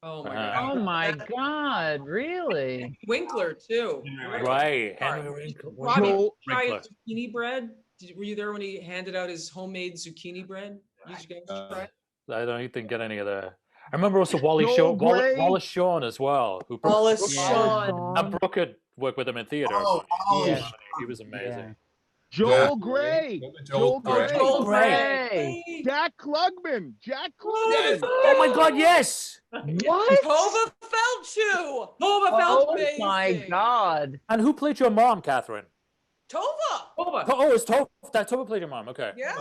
Oh my Uh-huh. god. Oh my God, really? Winkler too. Right, Sorry. Henry Robbie, Joel- did you try Winkler. his zucchini bread? Were you there when he handed out his homemade zucchini bread? Did you guys try it? I don't even get any of that. I remember also Wally Joel Shaw, Gray. Wallace Shawn as well. Who Wallace Yeah. Shawn. and Brooke had worked with him in theater. Oh, Yeah. He was amazing. Yeah. Joel Gray. Joel Gray. Joel Gray. Jack Klugman. Jack Klugman. Oh my God, yes! What? Tova Feldshuh. Tova felt Oh my amazing. God. And who played your mom, Kathryn? Tova. Tova. Oh, it's Tova. That Tova played your mom. Okay. Yeah.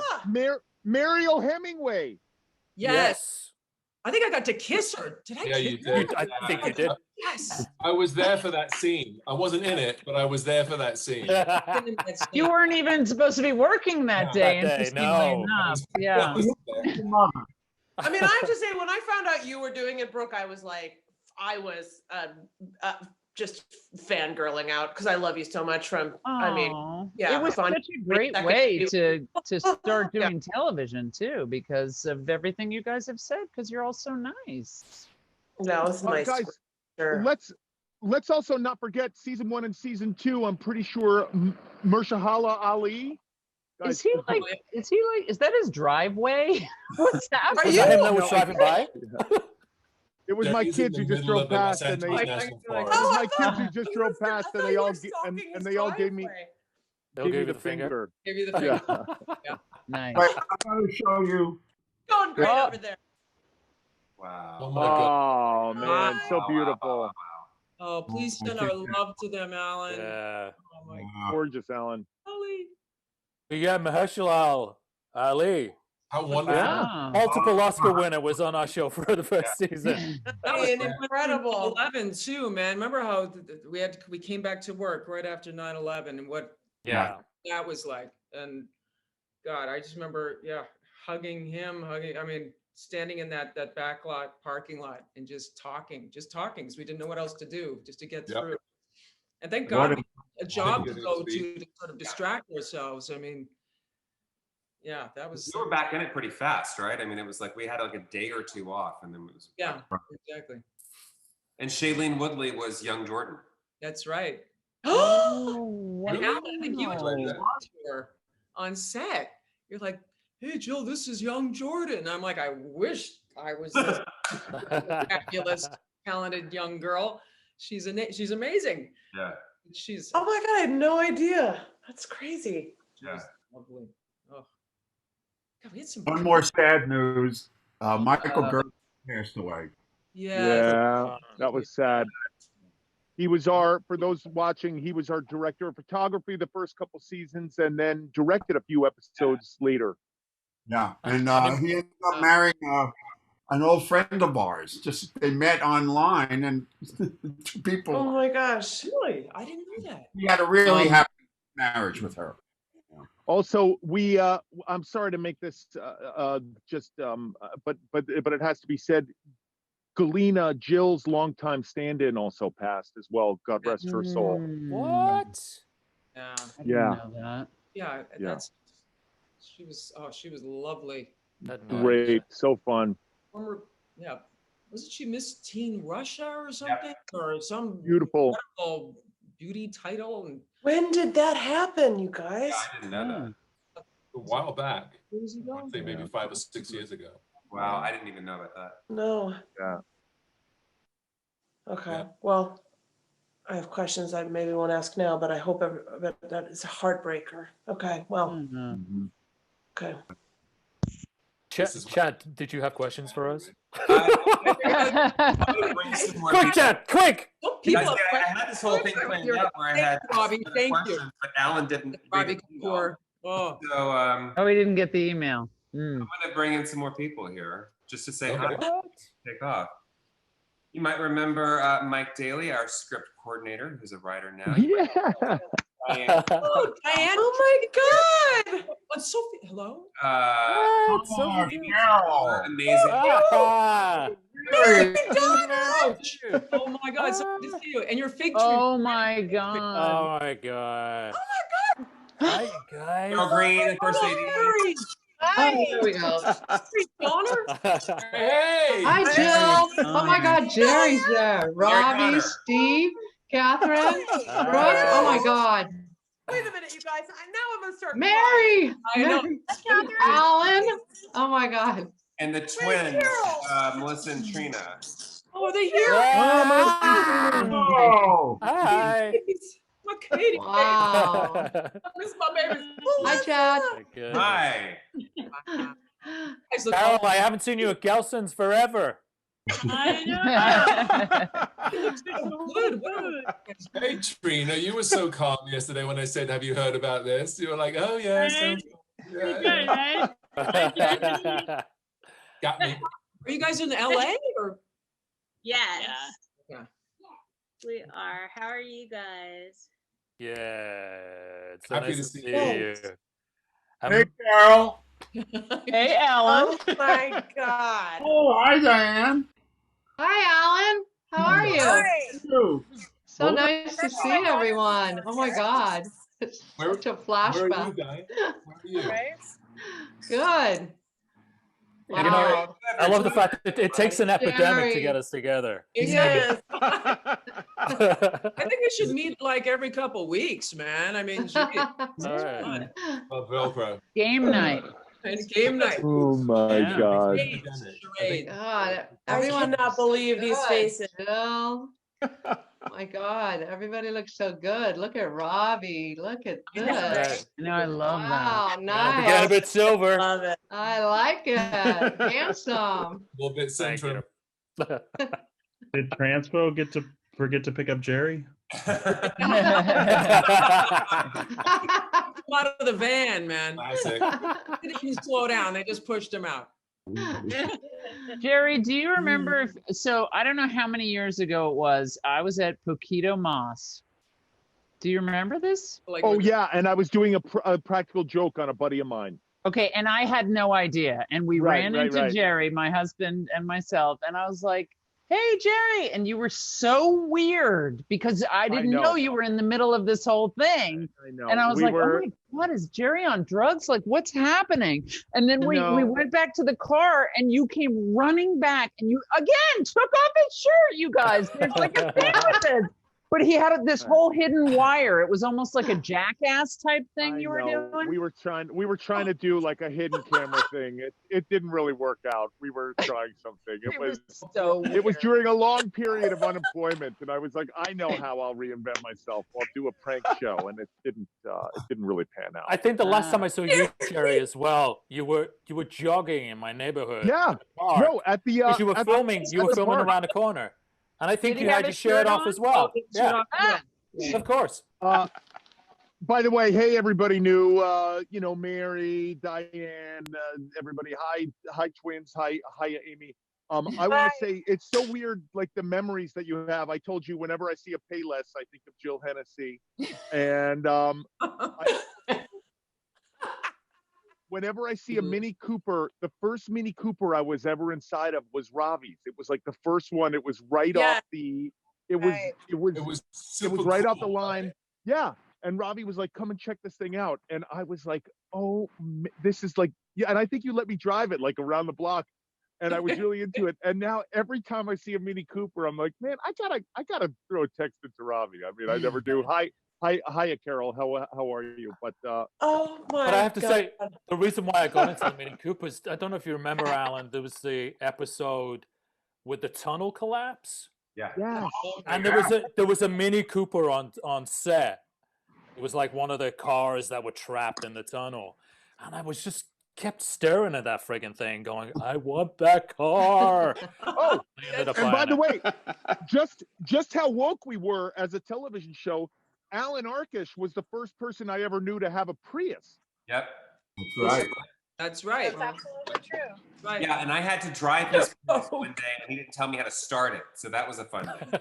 Mariel Hemingway. Yes. I think I got to kiss her. Did I Yeah, you kiss her? did. I think you did. Yes. I was there for that scene. I wasn't in it, but I was there for that scene. You weren't even supposed to be working that day, That day, interestingly no. enough. I Yeah. was there. I mean, I have to say, when I found out you were doing it, Brooke, I was just fangirling out because I love you so much. I mean, Aw. yeah, It was fun. such a great Second way to- to start doing television too, because of everything you guys have said, because you're all so nice. No, it's nice. Guys, Sure. let's also not forget season 1 and season 2. I'm pretty sure Mahershala Ali. Guys, Is that his driveway? What's happening? Was that him that was driving by? It was Yeah, my he's in kids the who just middle drove of the past, Los and they. Angeles It National like, Forest. was I my kids who thought- just I drove was- I past, and thought they you all were and stalking and his they all gave me driveway. They'll gave give me you the the finger. Give you the Yeah. finger. Nice. But I'm going to show you. Going great Oh. over there. Wow. Oh my God. Oh man, so Wow, beautiful, Oh, please send our love to them, Alan. Yeah. Oh my gorgeous, Alan. golly. But yeah, Mahershala Ali, How wonderful. Wow. multiple Oscar winner, was on our show for the first season. That was Incredible. 9/11 too, man. Remember how we came back to work right after 9/11 and what Yeah. that was like. And God, I just remember, hugging him, I mean, standing in that back parking lot and just talking because we didn't know what else to do just to get Yep. through. And thank What God a- we had a job to Good go speech. to sort of distract ourselves. I mean, yeah, that was We were back in it pretty fast, right? I mean, it was like we had like a day or two off, and then it was. yeah, exactly. And Shailene Woodley was young Jordan. That's right. Oh, And Really? Alan, I think you Like introduced that. me to her on set. You're like, hey, Jill, this is young Jordan. I'm like, I wish I was this fabulous, talented young girl. She's amazing. Yeah. She's Oh my God, I had no idea. That's crazy. Yeah. lovely. Oh, God, we had some. One more sad news. Michael Gerber passed away. Yeah. That was sad. He was for those watching, he was our director of photography the first couple seasons, and then directed a few episodes later. Yeah, and he ended up marrying an old friend of ours. Just they met online, and two people. Oh my gosh. Really? I didn't know that. He had a really happy marriage with her. Also, I'm sorry to make this but it has to be said. Galena, Jill's longtime stand-in, also passed as well. God rest her soul. What? Yeah. I didn't Yeah. know that. Yeah. Yeah. That's. She was lovely. Great, so fun, Former, yeah. Wasn't she Miss Teen Russia or something? Or some beautiful. incredible beauty title? And When did that happen, you guys? I didn't know that. A while back. years ago? I'd say maybe 5 or 6 years ago. Wow, I didn't even know about that. No. Yeah. Okay. Yeah. Well, I have questions I maybe won't ask now, but I hope that is a heartbreaker. Okay. Well, Mhm. okay. Chad, did you have questions for us? Quick, Chad, quick! People I had this whole thing planned out where I had Robbie, thank you. questions, but Alan didn't. Robbie read it. Kapoor. Oh, So Oh, we didn't get the email. I'm gonna bring in some more people here just to say Okay. hi. Take off. You might remember Mike Daly, our script coordinator, who's a writer now. Yeah. oh, Diane. Oh my God. But Sophie, hello. Oh, Carol. Amazing. Mary McDonald! Oh my God, so good to see you. And your fig tree. Oh my God. Oh my God. Oh my God. Hi, guys. Carol Green, of course, lady. Mary. Oh, there we go. Mary's daughter. Hey! Hi, Jill. Oh my God, Jerry's there. Ravi, Connor. Steve, Kathryn, Brooke. Oh my God. Wait a minute, you guys. Now I'm gonna start. Mary. I know. Alan. Oh my God. And the twins, Melissa and Trina. Oh, are they here? Oh. Hi. Look, Katie. Wow. This is my baby. Hi, Chad. Good. Hi. Guys, look Carol, I haven't seen you at Gelson's forever. I know. You look so good. Wow. Hey, Trina, you were so calm yesterday when I said, have you heard about this? You were like, oh, yes. Right? Yeah. Good, right? Got me. Are you guys in LA or? Yes. Yeah. We are. How are you guys? Yeah. It's so Happy nice to to see see you. you. Hey, Carol. Hey, Alan. Oh my God. Oh, hi, Diane. Hi, Alan. How are you? You. So nice to see everyone. Oh my God. It's Where- such a Where are you, flashback. Diane? Where are you? Good. You know, Wow. I love the fact that it takes an epidemic to Jerry. get us together. Yes. I think we should meet like every couple weeks, man. I mean, gee, All right. fun. Oh, Velcro. Game night. And game night. Oh my Yeah. God. Charade. God, I everyone cannot looks so believe these good. faces. Jill. My God, everybody looks so good. Look at Ravi. Look at I know, this. right? You know, I love that. Wow, Getting a nice. bit silver. Love it. I like it. Handsome. A little bit Thank central. you. Did Transpo forget to pick up Jerry? Come out of the van, man. Classic. They didn't slow down. They just pushed him out. Jerry, do you remember so I don't know how many years ago it was. I was at Poquito Moss. Do you remember this? Like, Oh yeah, and I was doing a practical joke on a buddy of mine. Okay, and I had no idea. And we Right, ran right, into right. Jerry, my husband and myself, and I was like, hey, Jerry. And you were so weird because I didn't know. know you were in the middle of this whole thing. I know. And I was We like, were- oh my God, is Jerry on drugs? Like, what's happening? And then we No. went back to the car and you came running back and you again took off his shirt, you guys. There's like a thing with it. But he had this whole hidden wire. It was almost like a jackass type thing you were I know. doing. We were trying to do like a hidden camera thing. It didn't really work out. We were trying something. It was so it was during a long period of unemployment, and I was like, I know how I'll reinvent myself. I'll do a prank show, and it didn't really pan out. I think the last time I saw you, Jerry, as well, you were jogging in my neighborhood. Yeah. Park, No, at the because you were at filming. You at were the filming park. around the corner, and I think Did he you have had your his shirt shirt off on? as well. Oh, shirt Yeah, off, yeah. of course. By the way, hey everybody new, Mary, Diane, everybody, hi twins, hi Amy. I want to say it's so weird, like the memories that you have. I told you whenever I see a Payless, I think of Jill Hennessy, and whenever I see a Mini Cooper, the first Mini Cooper I was ever inside of was Ravi's. It was like the first one. It was right Yeah. off the. It was super right off the cool, line. right? Yeah. And Ravi was like, come and check this thing out. And I was like, oh, this is like, yeah. And I think you let me drive it like around the block. And I was really into it. And now every time I see a Mini Cooper, I'm like, man, I gotta throw a text into Ravi. I mean, I never do. Hiya, Carol. How are you? But Oh my But I have to God. say, the reason why I got into the Mini Coopers, I don't know if you remember, Alan, there was the episode with the tunnel collapse. Yeah. yeah. And there was a Mini Cooper on set. It was like one of the cars that were trapped in the tunnel. And I was just kept staring at that friggin' thing going, I want that car. Oh, I ended up and by buying the it. way, just how woke we were as a television show, Alan Arkish was the first person I ever knew to have a Prius. Yep. That's right. That's right. That's absolutely true. Right. Yeah, and I had to drive his car one day, and he didn't tell me how to start it, so that was a fun day.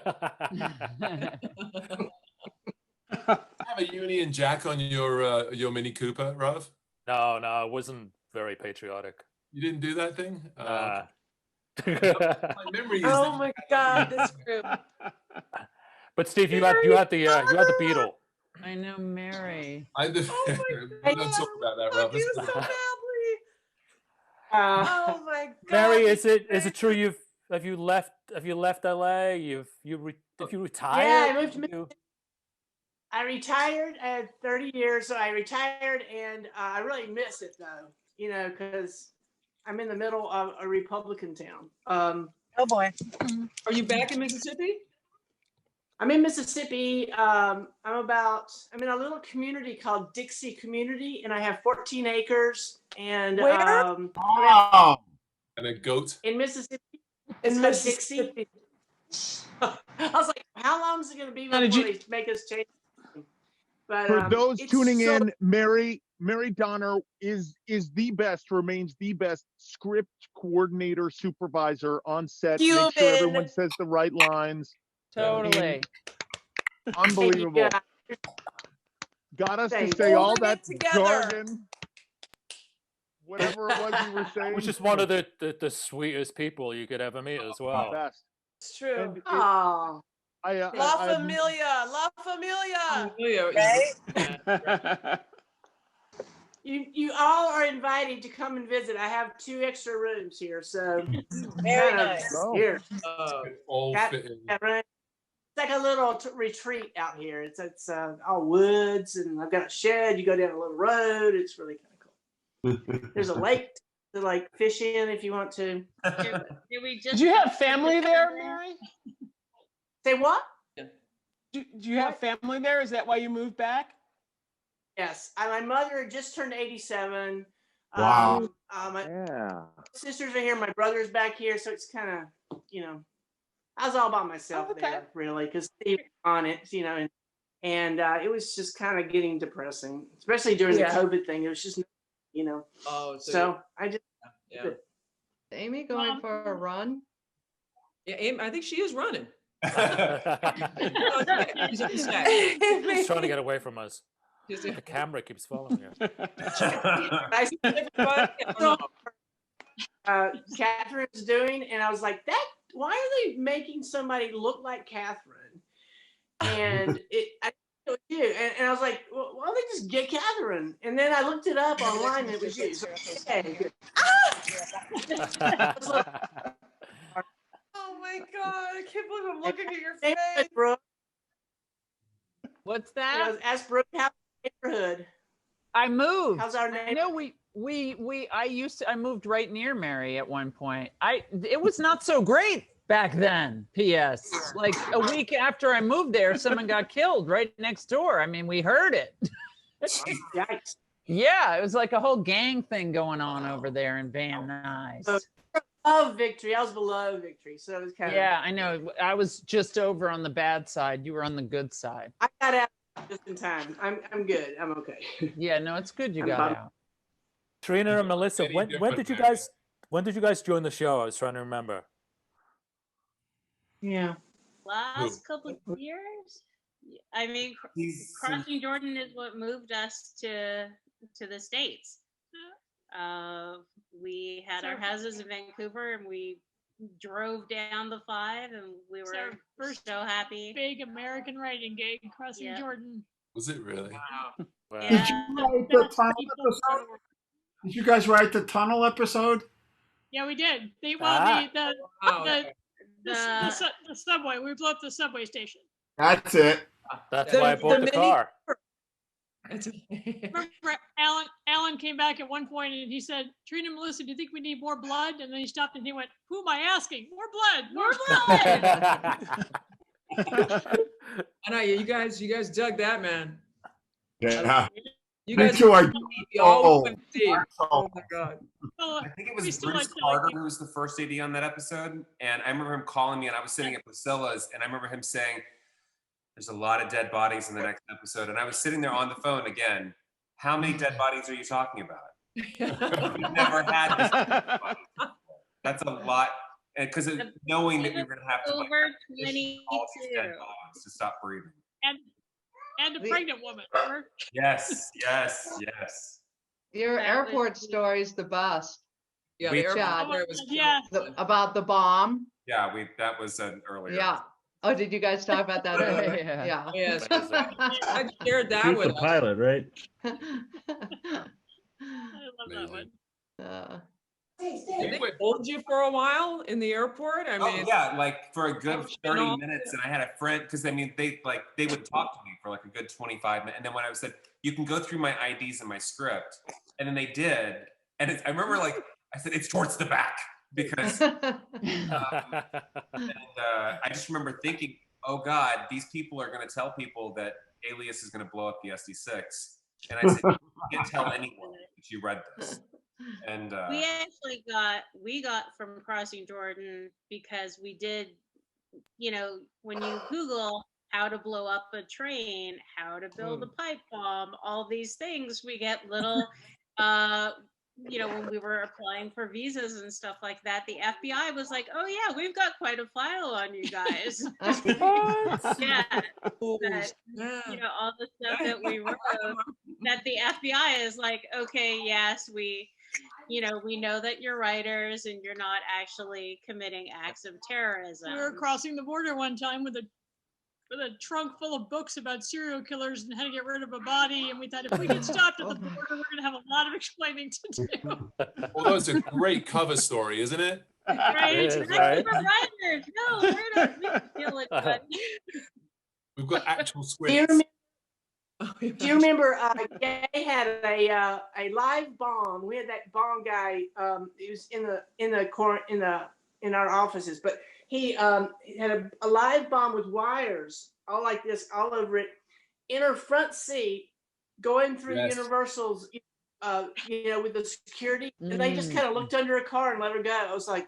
Have a Union Jack on your Mini Cooper, Rav? No, it wasn't very patriotic. You didn't do that thing? Nah. My memory is Oh my God, this group. But Steve, you had the Beetle. I know Mary. We don't talk about that, Rob. You so badly. Oh my God. Mary, is it true have you left LA? Have you retired? Yeah, I moved. I retired at 30 years, so I retired, and I really miss it though. You know, because I'm in the middle of a Republican town. Oh boy. Are you back in Mississippi? I'm in Mississippi. I'm in a little community called Dixie Community, and I have 14 acres. And Where? Wow. And a goat. In Mississippi. In It's Mississippi. Dixie. I was like, how long is it going to be before they make us change? But for those it's tuning so- in, Mary Donner is the best, remains the best script coordinator, supervisor on set. Make sure everyone says the right lines. Totally. Unbelievable. Yeah. Got us to Thanks. say all Holding that it together. jargon. Whatever it was you were saying. Which is one of the sweetest people you could ever meet as well. Best. It's true. And it- Oh. La Familia, La Familia. Right? You all are invited to come and visit. I have 2 extra rooms here, so Very nice. Here. All Got- fit in. It's like a little retreat out here. It's all woods, and I've got a shed. You go down a little road. It's really kind of cool. There's a lake to like fish in if you want to. Did you have family there, Mary? Say what? Do you have family there? Is that why you moved back? Yes, my mother just turned 87. Wow. My sisters are here. My brother's back here, so it's kind of, I was all by myself there, really, because Steve was on it, and it was just kind of getting depressing, especially during the COVID thing. It was just, Oh, so I just. Yeah. Amy going for a run? Yeah, I think she is running. He's trying to get away from us. The camera keeps following her. Kathryn's doing, and I was like, why are they making somebody look like Kathryn? And I know it's you, and I was like, well, why don't they just get Kathryn? And then I looked it up online, and it was you. So, okay. Oh my God, I can't believe I'm looking at your face. Brooke. What's that? Ask Brooke, how's the neighborhood? I moved. How's our neighborhood? No, I moved right near Mary at one point. It was not so great back then. P.S. Like a week after I moved there, someone got killed right next door. I mean, we heard it. Yikes. Yeah, it was like a whole gang thing going on over there in Van Nuys. Above Victory. I was below Victory, so it was kind of. Yeah, I know. I was just over on the bad side. You were on the good side. I got out just in time. I'm good. I'm okay. Yeah, no, it's good you I'm got bummed. out. Trina and Melissa, when did you guys join the show? I was trying to remember. Yeah. Last couple of years. I mean, crossing Jordan is what moved us to the States. We had our houses in Vancouver, and we drove down the 5, and we were so happy. Big American writing gig crossing Jordan. Was it really? Wow. Did you write the tunnel episode? Did you guys write the tunnel episode? Yeah, we did. The subway. We blew up the subway station. That's it. That's why I bought the car. Remember, Alan came back at one point and he said, "Trina and Melissa, do you think we need more blood?" And then he stopped and he went, "Who am I asking? More blood, more blood." I know you guys dug that, man. Yeah. You Me guys too. all went deep. Oh my God. I think it was Bruce Carter who was the first AD on that episode, and I remember him calling me, and I was sitting at Priscilla's, and I remember him saying, "There's a lot of dead bodies in the next episode," and I was sitting there on the phone again. How many dead bodies are you talking about? We've never had this. That's a lot, because knowing that we were going to have to Over all these dead 22. bodies to stop breathing. And a pregnant woman. Yes. Your That airport was the- story's the best. Yeah, We- the airport Chad. story was Yeah. About the bomb. Yeah, that was an earlier. Yeah. Oh, did you guys talk about that earlier? Yeah. Yeah. Yes, Amazing. I shared that Shoot with the us. pilot, right? I love that one. Uh, Did they hold you for a while in the airport? I Oh mean, yeah, like for a good Oh, 30 no. minutes, and I had a friend because I mean they would talk to me for like a good 25 minutes, and then when I said you can go through my IDs and my script, and then they did, and I remember like I said it's towards the back because I just remember thinking, oh God, these people are going to tell people that Alias is going to blow up the SD6, and I said you can't tell anyone that you read this. And we got from Crossing Jordan because we did, when you Google how to blow up a train, how to build a pipe bomb, all these things, we get little, when we were applying for visas and stuff like that, the FBI was like, oh yeah, we've got quite a file on you guys. Yeah. That, all the stuff that we wrote, that the FBI is like, okay, yes, we know that you're writers and you're not actually committing acts of terrorism. We were crossing the border one time with a trunk full of books about serial killers and how to get rid of a body, and we thought if we get stopped at the border, we're going to have a lot of explaining to do. Well, that's a great cover story, isn't it? Right? It is, That's right? for writers. No, we're not kill anybody. We've got actual Do you scripts. Do you remember Gay had a live bomb? We had that bomb guy. He was in our offices, but he had a live bomb with wires all like this all over it in her front seat, going through Universal's, with the security, and they just kind of looked under a car and let her go. I was like,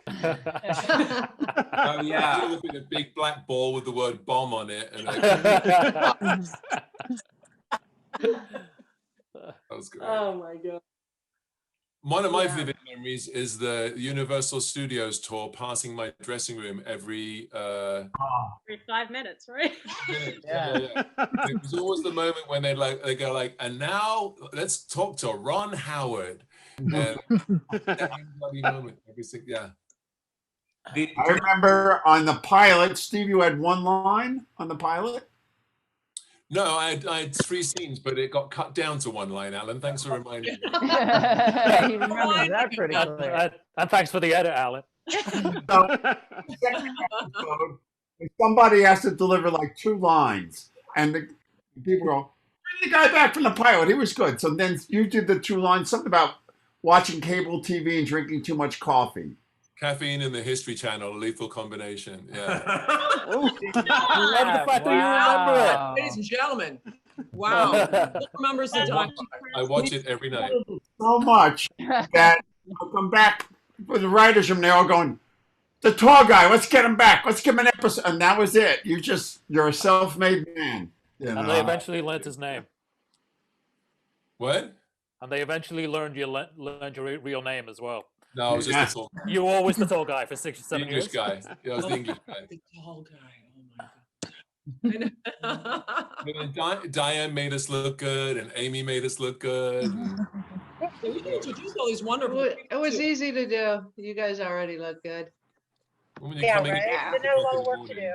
Oh yeah, with a big black ball with the word bomb on it, and that was great. oh my God. One of my vivid memories is the Universal Studios tour, passing my dressing room every 5 minutes, right? minute. Yeah. It was always the moment when they go like, and now let's talk to Ron Howard. And that bloody moment, I remember on the pilot, Steve, you had one line on the pilot. No, I had 3 scenes, but it got cut down to 1 line, Alan. Thanks for reminding me. He remembers that pretty clear. And thanks for the edit, Alan. So, second episode, somebody has to deliver like 2 lines, and the people go, bring the guy back from the pilot. He was good. So then you did the 2 lines, something about watching cable TV and drinking too much coffee. Caffeine in the History Channel, lethal combination. Yeah. Love the fact that you remember it. Ladies and gentlemen, wow. Who remembers the time? I watch it every night. So much that I come back for the writers' room, they're all going, the tall guy, let's get him back. Let's give him an episode. And that was it. You're a self-made man. And they eventually learned his name. What? And they eventually learned your real name as well. No, I was just a tall guy. You were always the tall guy for 6 or 7 years. English guy. Yeah, I was the English guy. The tall guy. Oh my God. And then Diane made us look good, and Amy made us look good. We should introduce all these wonderful It people, was too. easy to do. You guys already look good. When you're coming in, They know a lot of work to do.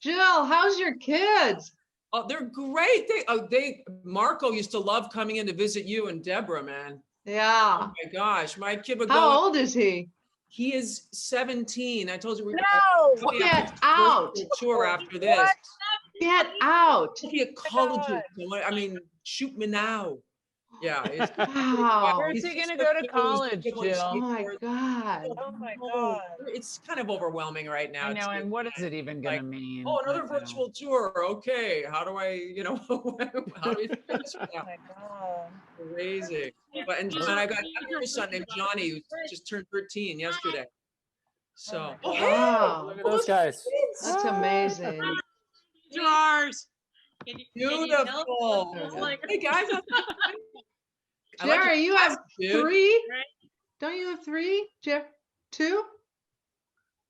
Jill, how's your kids? Oh, they're great. Marco used to love coming in to visit you and Deborah, man. Yeah. Oh my gosh, my kid would go. How old is he? He is 17. I told you we No, get out. Tour after this. Get out. Be a collegeist. I mean, shoot me now. Yeah. Wow. Where's he gonna go to college, Jill? Oh my God. Oh my God. It's kind of overwhelming right now. I know, and what is it even gonna mean? Oh, another virtual tour. Okay, how do I, how do you finish Oh that? my God. Crazy. And I got another son named Johnny who just turned 13 yesterday. So. Oh my Wow. Look at those guys. That's amazing. Jars. Beautiful. Hey guys. Jerry, you have dude. 3? Don't you have 3? Jeff, 2?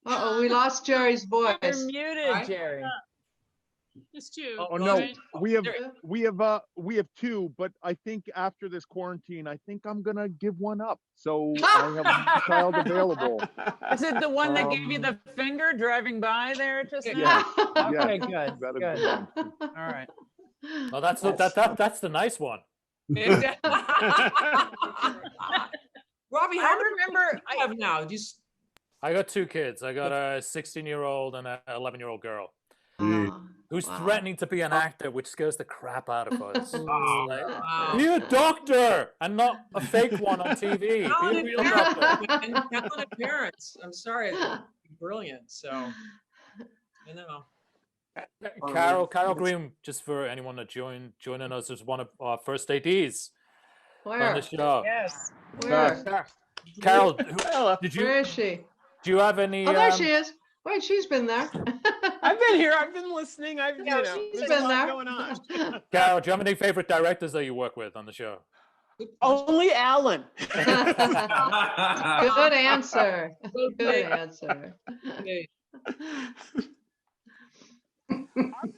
Uh-oh, we lost Jerry's voice. You're muted, Jerry. Just two. Oh no, right? we have two, but I think after this quarantine, I think I'm gonna give one up. So I have a child available. Is it the one that gave you the finger driving by there just now? Yeah. Okay, Yeah, good. that is Good. the one. All right. Well, that's that's the nice one. Robbie, how I many remember. kids do you have now? I got two kids. I got a 16-year-old and an 11-year-old girl Yeah. who's Wow. threatening to be an actor, which scares the crap out of us. It's like, Wow. be a doctor and not a fake one on TV. Be a Talented real parents, doctor. man. Talented parents. I'm sorry, it's brilliant. So, I know. Carol Green, just for anyone that joining us, is one of our first ADs on Where? the show. Yes. Where? Carol, did you? Where is she? Do you have any? Oh, there she is. Wait, she's been there. I've been here. I've been listening. I've, Yeah, you know, she's there's been a lot there. going on. Carol, do you have any favorite directors that you work with on the show? Only Alan. Good answer. Good answer.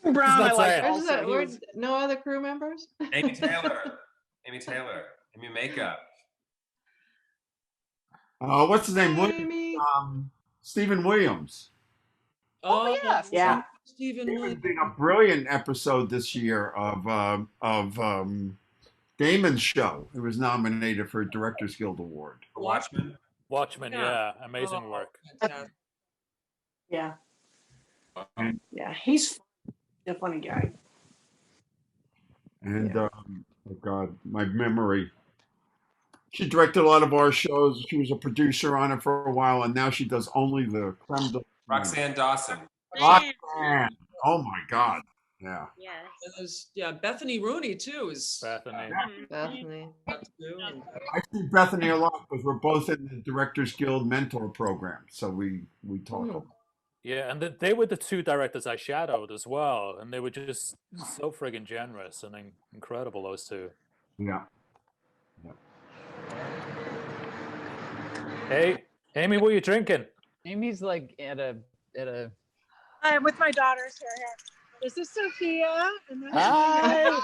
Brown, I like Where's also. that? He Where, was- no other crew members? Amy Taylor. Amy Makeup. What's his name? Amy. Stephen Williams. Oh, yes. Yeah. Stephen He was Williams. doing a brilliant episode this year of Damon's show. It was nominated for a Directors Guild Award. Watchmen. Watchmen, yeah, amazing work. Fantastic. Yeah. And, Yeah. He's a funny guy. oh God, my memory. She directed a lot of our shows. She was a producer on it for a while, and now she does only the creme de la creme. Roxanne Dawson. Roxanne. Oh my God. Yeah. Yes. And there's, Bethany Rooney too is Bethany. Bethany. I see Bethany a lot because we're both in the Directors Guild mentor program, so we talk. a lot. Yeah, and they were the two directors I shadowed as well, and they were just so friggin' generous and incredible, those two. Yeah. Hey, Amy, what are you drinking? Amy's like at a. I'm with my daughters here. This is Sophia. And this Hi. is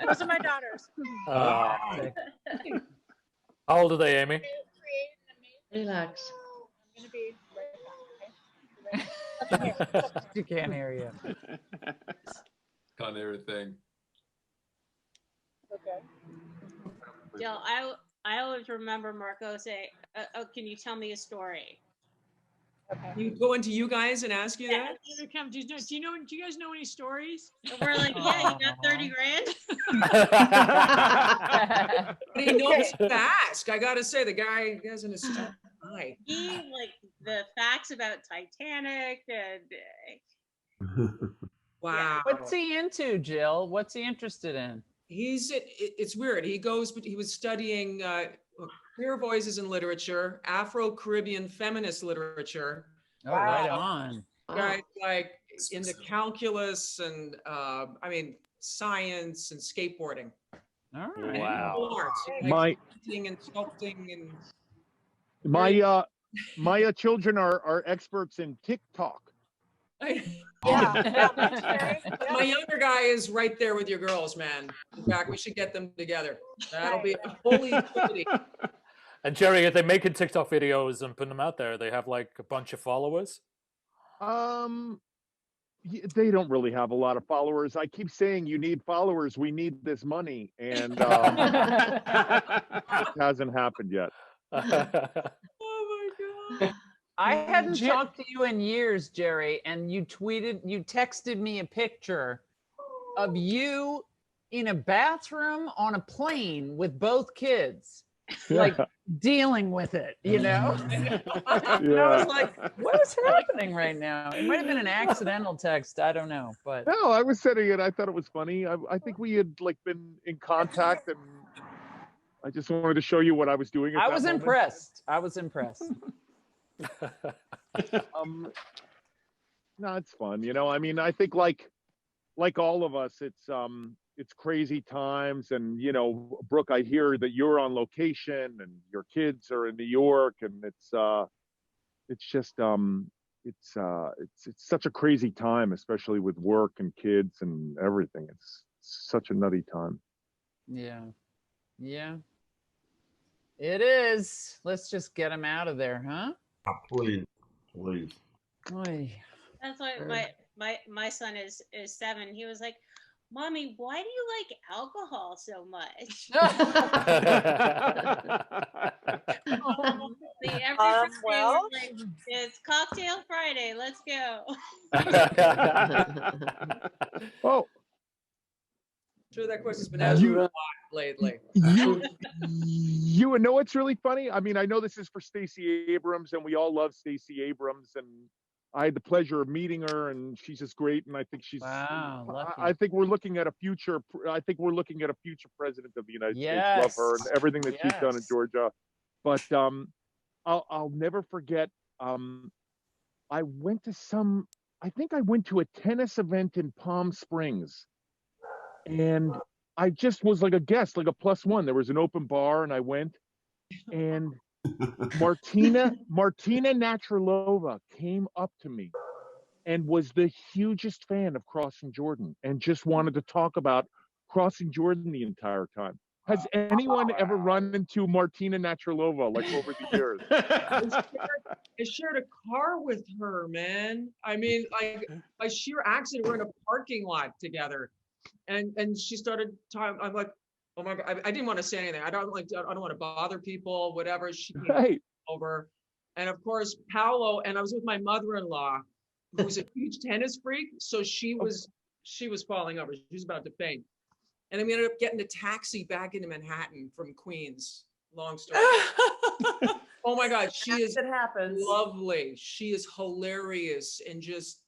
Those are my daughters. How old are they, Amy? Relax. I'm gonna be right back. Okay. She can't hear you. Can't hear a thing. Okay. Jill, I always remember Marco say, "Oh, can you tell me a story?" Okay. You go into you guys and ask you that? Do you guys know any stories? And we're like, yeah, you got 30 grand. But he knows to ask. I gotta say, the guy hasn't his eye. He like the facts about Titanic and Wow. What's he into, Jill? What's he interested in? It's weird. He was studying queer voices in literature, Afro-Caribbean feminist literature. Oh, right on. Guys like into calculus and science and skateboarding. All And Wow. arts, My- painting and sculpting and My children are experts in TikTok. My younger guy is right there with your girls, man. In fact, we should get them together. That'll be a holy trinity. And Jerry, are they making TikTok videos and putting them out there? They have like a bunch of followers? They don't really have a lot of followers. I keep saying you need followers. We need this money, and it hasn't happened yet. Oh my God. I hadn't talked to you in years, Jerry, and you texted me a picture of you in a bathroom on a plane with both kids, like dealing with it, And I was like, what is happening right now? It might have been an accidental text. I don't know, but No, I was sending it. I thought it was funny. I think we had been in contact, and I just wanted to show you what I was doing. At I that was moment. impressed. I was impressed. No, it's fun. I think like all of us, it's crazy times, and Brooke, I hear that you're on location and your kids are in New York, and it's just it's such a crazy time, especially with work and kids and everything. It's such a nutty time. Yeah. Yeah. It is. Let's just get him out of there, huh? Oh, please, please. Oy. That's why my son is 7. He was like, "Mommy, why do you like alcohol so much?" Every Friday well. he's like, it's cocktail Friday. Let's go. Oh, Sure, that question's been asked a lot lately. you know what's really funny? I mean, I know this is for Stacey Abrams, and we all love Stacey Abrams, and I had the pleasure of meeting her, and she's just great. And I think she's. Wow, lucky. I think we're looking at a future. I think we're looking at a future president of the United States. Love her and everything that she's done in Georgia. But I'll never forget. I went to I think I went to a tennis event in Palm Springs, and I just was like a guest, like a +1. There was an open bar, and I went, and Martina Navratilova came up to me and was the hugest fan of Crossing Jordan and just wanted to talk about Crossing Jordan the entire time. Has anyone ever run into Martina Navratilova like over the years? I shared a car with her, man. I mean, like by sheer accident, we're in a parking lot together, and she started talking. I'm like, oh my God, I didn't want to say anything. I don't want to bother people, whatever. She came over, and of course, Paolo, and I was with my mother-in-law, who was a huge tennis freak. So she was falling over. She was about to faint. And then we ended up getting a taxi back into Manhattan from Queens. Long story. Oh my God, she is lovely. She is hilarious and just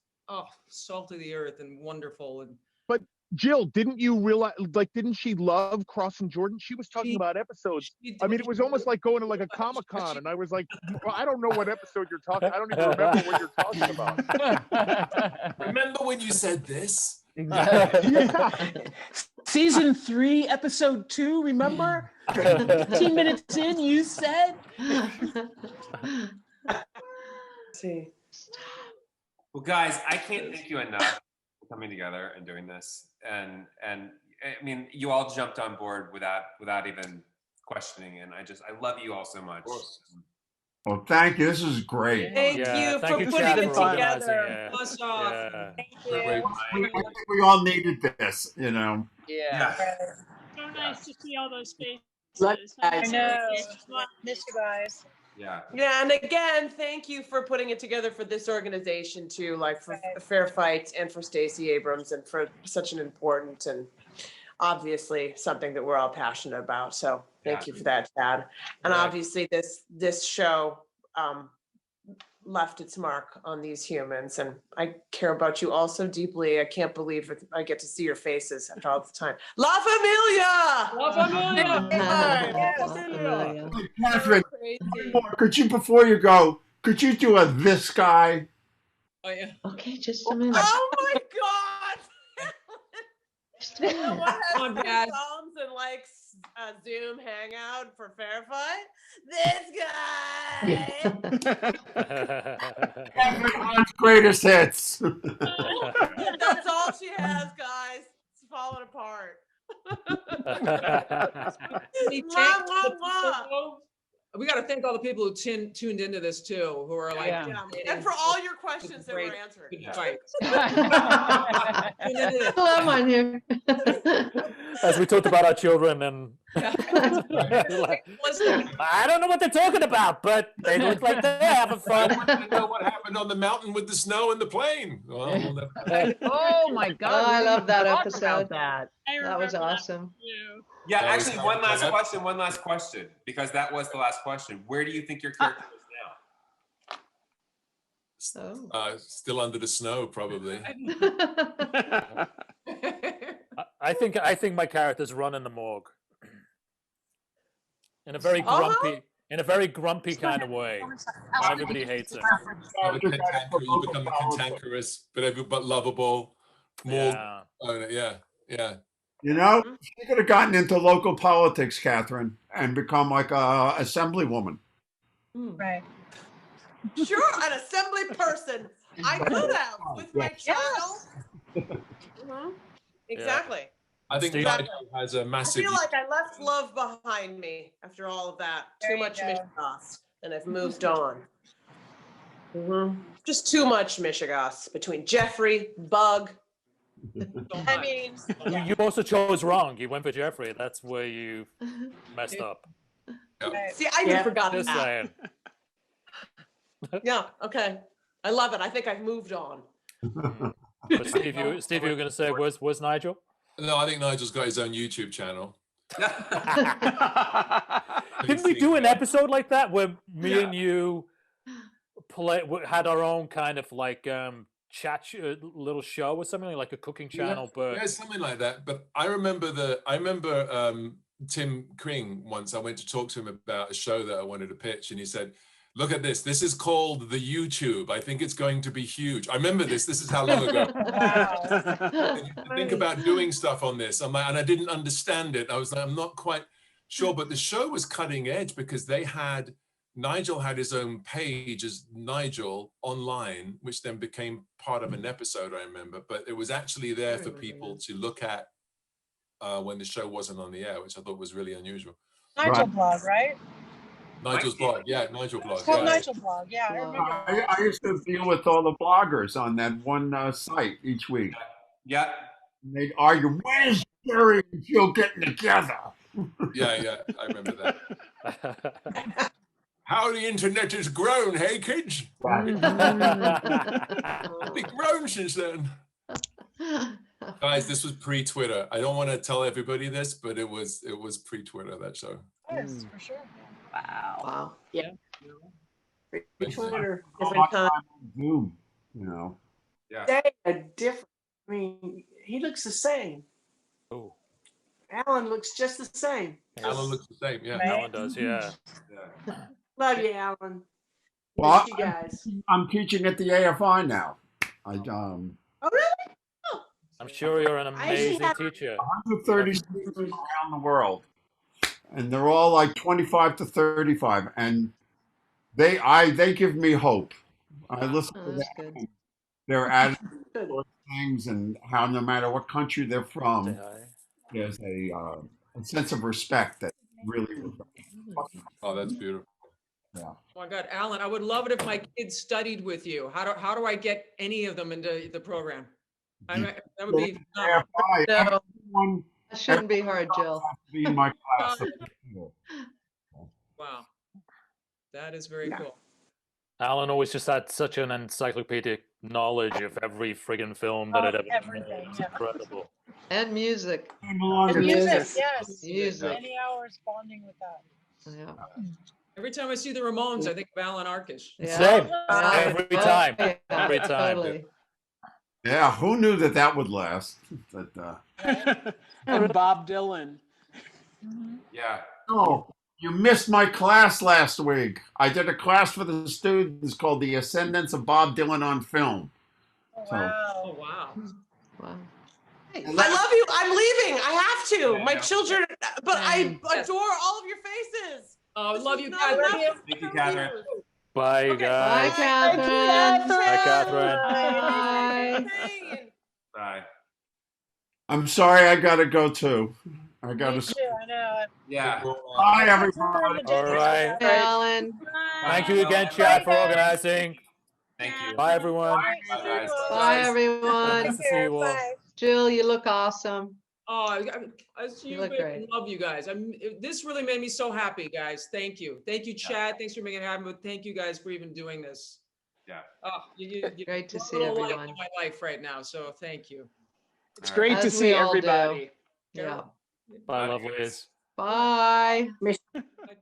salt of the earth and wonderful. And but Jill, didn't you realize? Like, didn't she love Crossing Jordan? She was talking about episodes. I mean, it was almost like going to like a Comic-Con, and I was like, well, I don't know what episode you're talking. I don't even remember what you're talking about. Remember when you said this? Exactly. Yeah. Season 3, episode 2. Remember? 15 minutes in, you said. See. Well, guys, I can't thank you enough for coming together and doing this. And I mean, you all jumped on board without even questioning, and I love you all so much. Well, thank you. This is great. Thank you for putting it together. Awesome. Thank you. I think we all needed this, you know. Yeah. So nice to see all those faces. I know. Miss you guys. Yeah. Yeah, and again, thank you for putting it together for this organization too, like for Fair Fight and for Stacey Abrams and for such an important and obviously something that we're all passionate about. So thank you for that, Chad. And obviously this show left its mark on these humans, and I care about you all so deeply. I can't believe it. I get to see your faces after all the time. La Familia! La Familia! Kathryn, could you, before you go, could you do a this guy? Oh, yeah. Okay, just a minute. Oh my God! Just a minute. What Come on, Dad. Psalms and like a Zoom hangout for Fair Fight? This guy! Everyone's greatest hits. That's all she has, guys. It's falling apart. Mwah, mwah, mwah. We got to thank all the people who tuned into this too, who are like, And for all your questions that were answered. I'm on here. As we talked about our children and I don't know what they're talking about, but they look like they're having fun. I want to know what happened on the mountain with the snow and the plane. Well, we'll never know. Oh my God! Oh, I love that Talk episode. about that. That was awesome. Yeah, That was actually, fun. one last question, because that was the last question. Where do you think your character is now? Still under the snow, probably. I think my character's running the morgue in a very grumpy kind of way. Everybody hates it. You become cantankerous, but lovable. More, yeah. You know, she could have gotten into local politics, Kathryn, and become like a assemblywoman. Right. Sure, an assembly person. I could have with my child. Mhm. Exactly. I think Steve- Nigel has a I massive. feel like I left love behind me after all of that. Too much mishigas, and I've moved on. Just too much mishigas between Jeffrey, Bug. I mean, You also chose wrong. You went for Jeffrey. That's where you messed up. See, I even forgot Just that. saying. Yeah. Okay. I love it. I think I've moved on. But Steve, you were going to say, where's Nigel? No, I think Nigel's got his own YouTube channel. Didn't we do an episode like that where me and you had our own kind of like little show or something, like a cooking channel? But yeah, something like that. But I remember Tim Kring once. I went to talk to him about a show that I wanted to pitch, and he said, "Look at this. This is called the YouTube. I think it's going to be huge." I remember this. This is how long ago. Think about doing stuff on this. I'm like, and I didn't understand it. I was like, I'm not quite sure. But the show was cutting edge because Nigel had his own page as Nigel online, which then became part of an episode, I remember. But it was actually there for people to look at when the show wasn't on the air, which I thought was really unusual. Nigel blog, right? Nigel's blog, yeah, Nigel blog. It's called Yeah. Nigel blog. Yeah, I remember. I used to deal with all the bloggers on that one site each week. Yeah. And they'd argue, where's Jerry and Jill getting together? Yeah, I remember that. How the internet has grown, hey kids? It's grown since then. Guys, this was pre-Twitter. I don't want to tell everybody this, but it was pre-Twitter, that show. Yes, for sure. Wow. Yeah. Twitter, All different my time. time on Zoom, you know. Yeah. They are different. I mean, he looks the same. Oh. Alan looks just the same. Alan looks the same, yeah. Alan does, yeah. Love you, Alan. Well, Miss you guys. I'm teaching at the AFI now. Oh, really? I'm sure you're an amazing teacher. 130 students around the world, and they're all like 25 to 35, and they give me hope. I listen to them, their attitude towards things, and how no matter what country they're from, there's a sense of respect that really. Oh, that's beautiful. Yeah. Oh my God, Alan, I would love it if my kids studied with you. How do I get any of them into the program? That would be AFI, No, everyone that shouldn't be hard, Jill. has to be in my class. wow. That is very cool. Alan always just had such an encyclopedic knowledge of every friggin' film that had ever been made. everything, It's yeah. incredible. And music. And music, yes. Music. Many hours bonding with that. Yeah. Every time I see the Ramones, I think of Alan Arkish. Same. Every time. Yeah, Every time. totally. Yeah, who knew that would last? But, And Bob Dylan. Yeah. oh, you missed my class last week. I did a class for the students called The Ascendance of Bob Dylan on Film. Oh, So- wow. Oh, wow. Wow. I love you. I'm leaving. I have to. My children, but I Yes. adore all of your faces. Oh, This love was you not guys. enough Thank you, for Kathryn. you. Bye, Bye, guys. Kathryn. Bye, Kathryn. Bye. Bye. I'm sorry, I gotta go too. I gotta. Me too, I know. Yeah. Bye, everybody. All right. Hey, Alan. Thank you again, Chad, for organizing. Thank you. Bye, everyone. Bye, guys. Bye, everyone. Nice to see you all. Jill, you look awesome. Oh, I You look great. love you guys. This really made me so happy, guys. Thank you. Thank you, Chad. Thanks for making it happen. But thank you guys for even doing this. Yeah. Oh, you Great to put a see little light everyone. in my life right now. So thank you. It's great to As see we all do. everybody. Yeah. Bye, lovelies. Bye. Bye.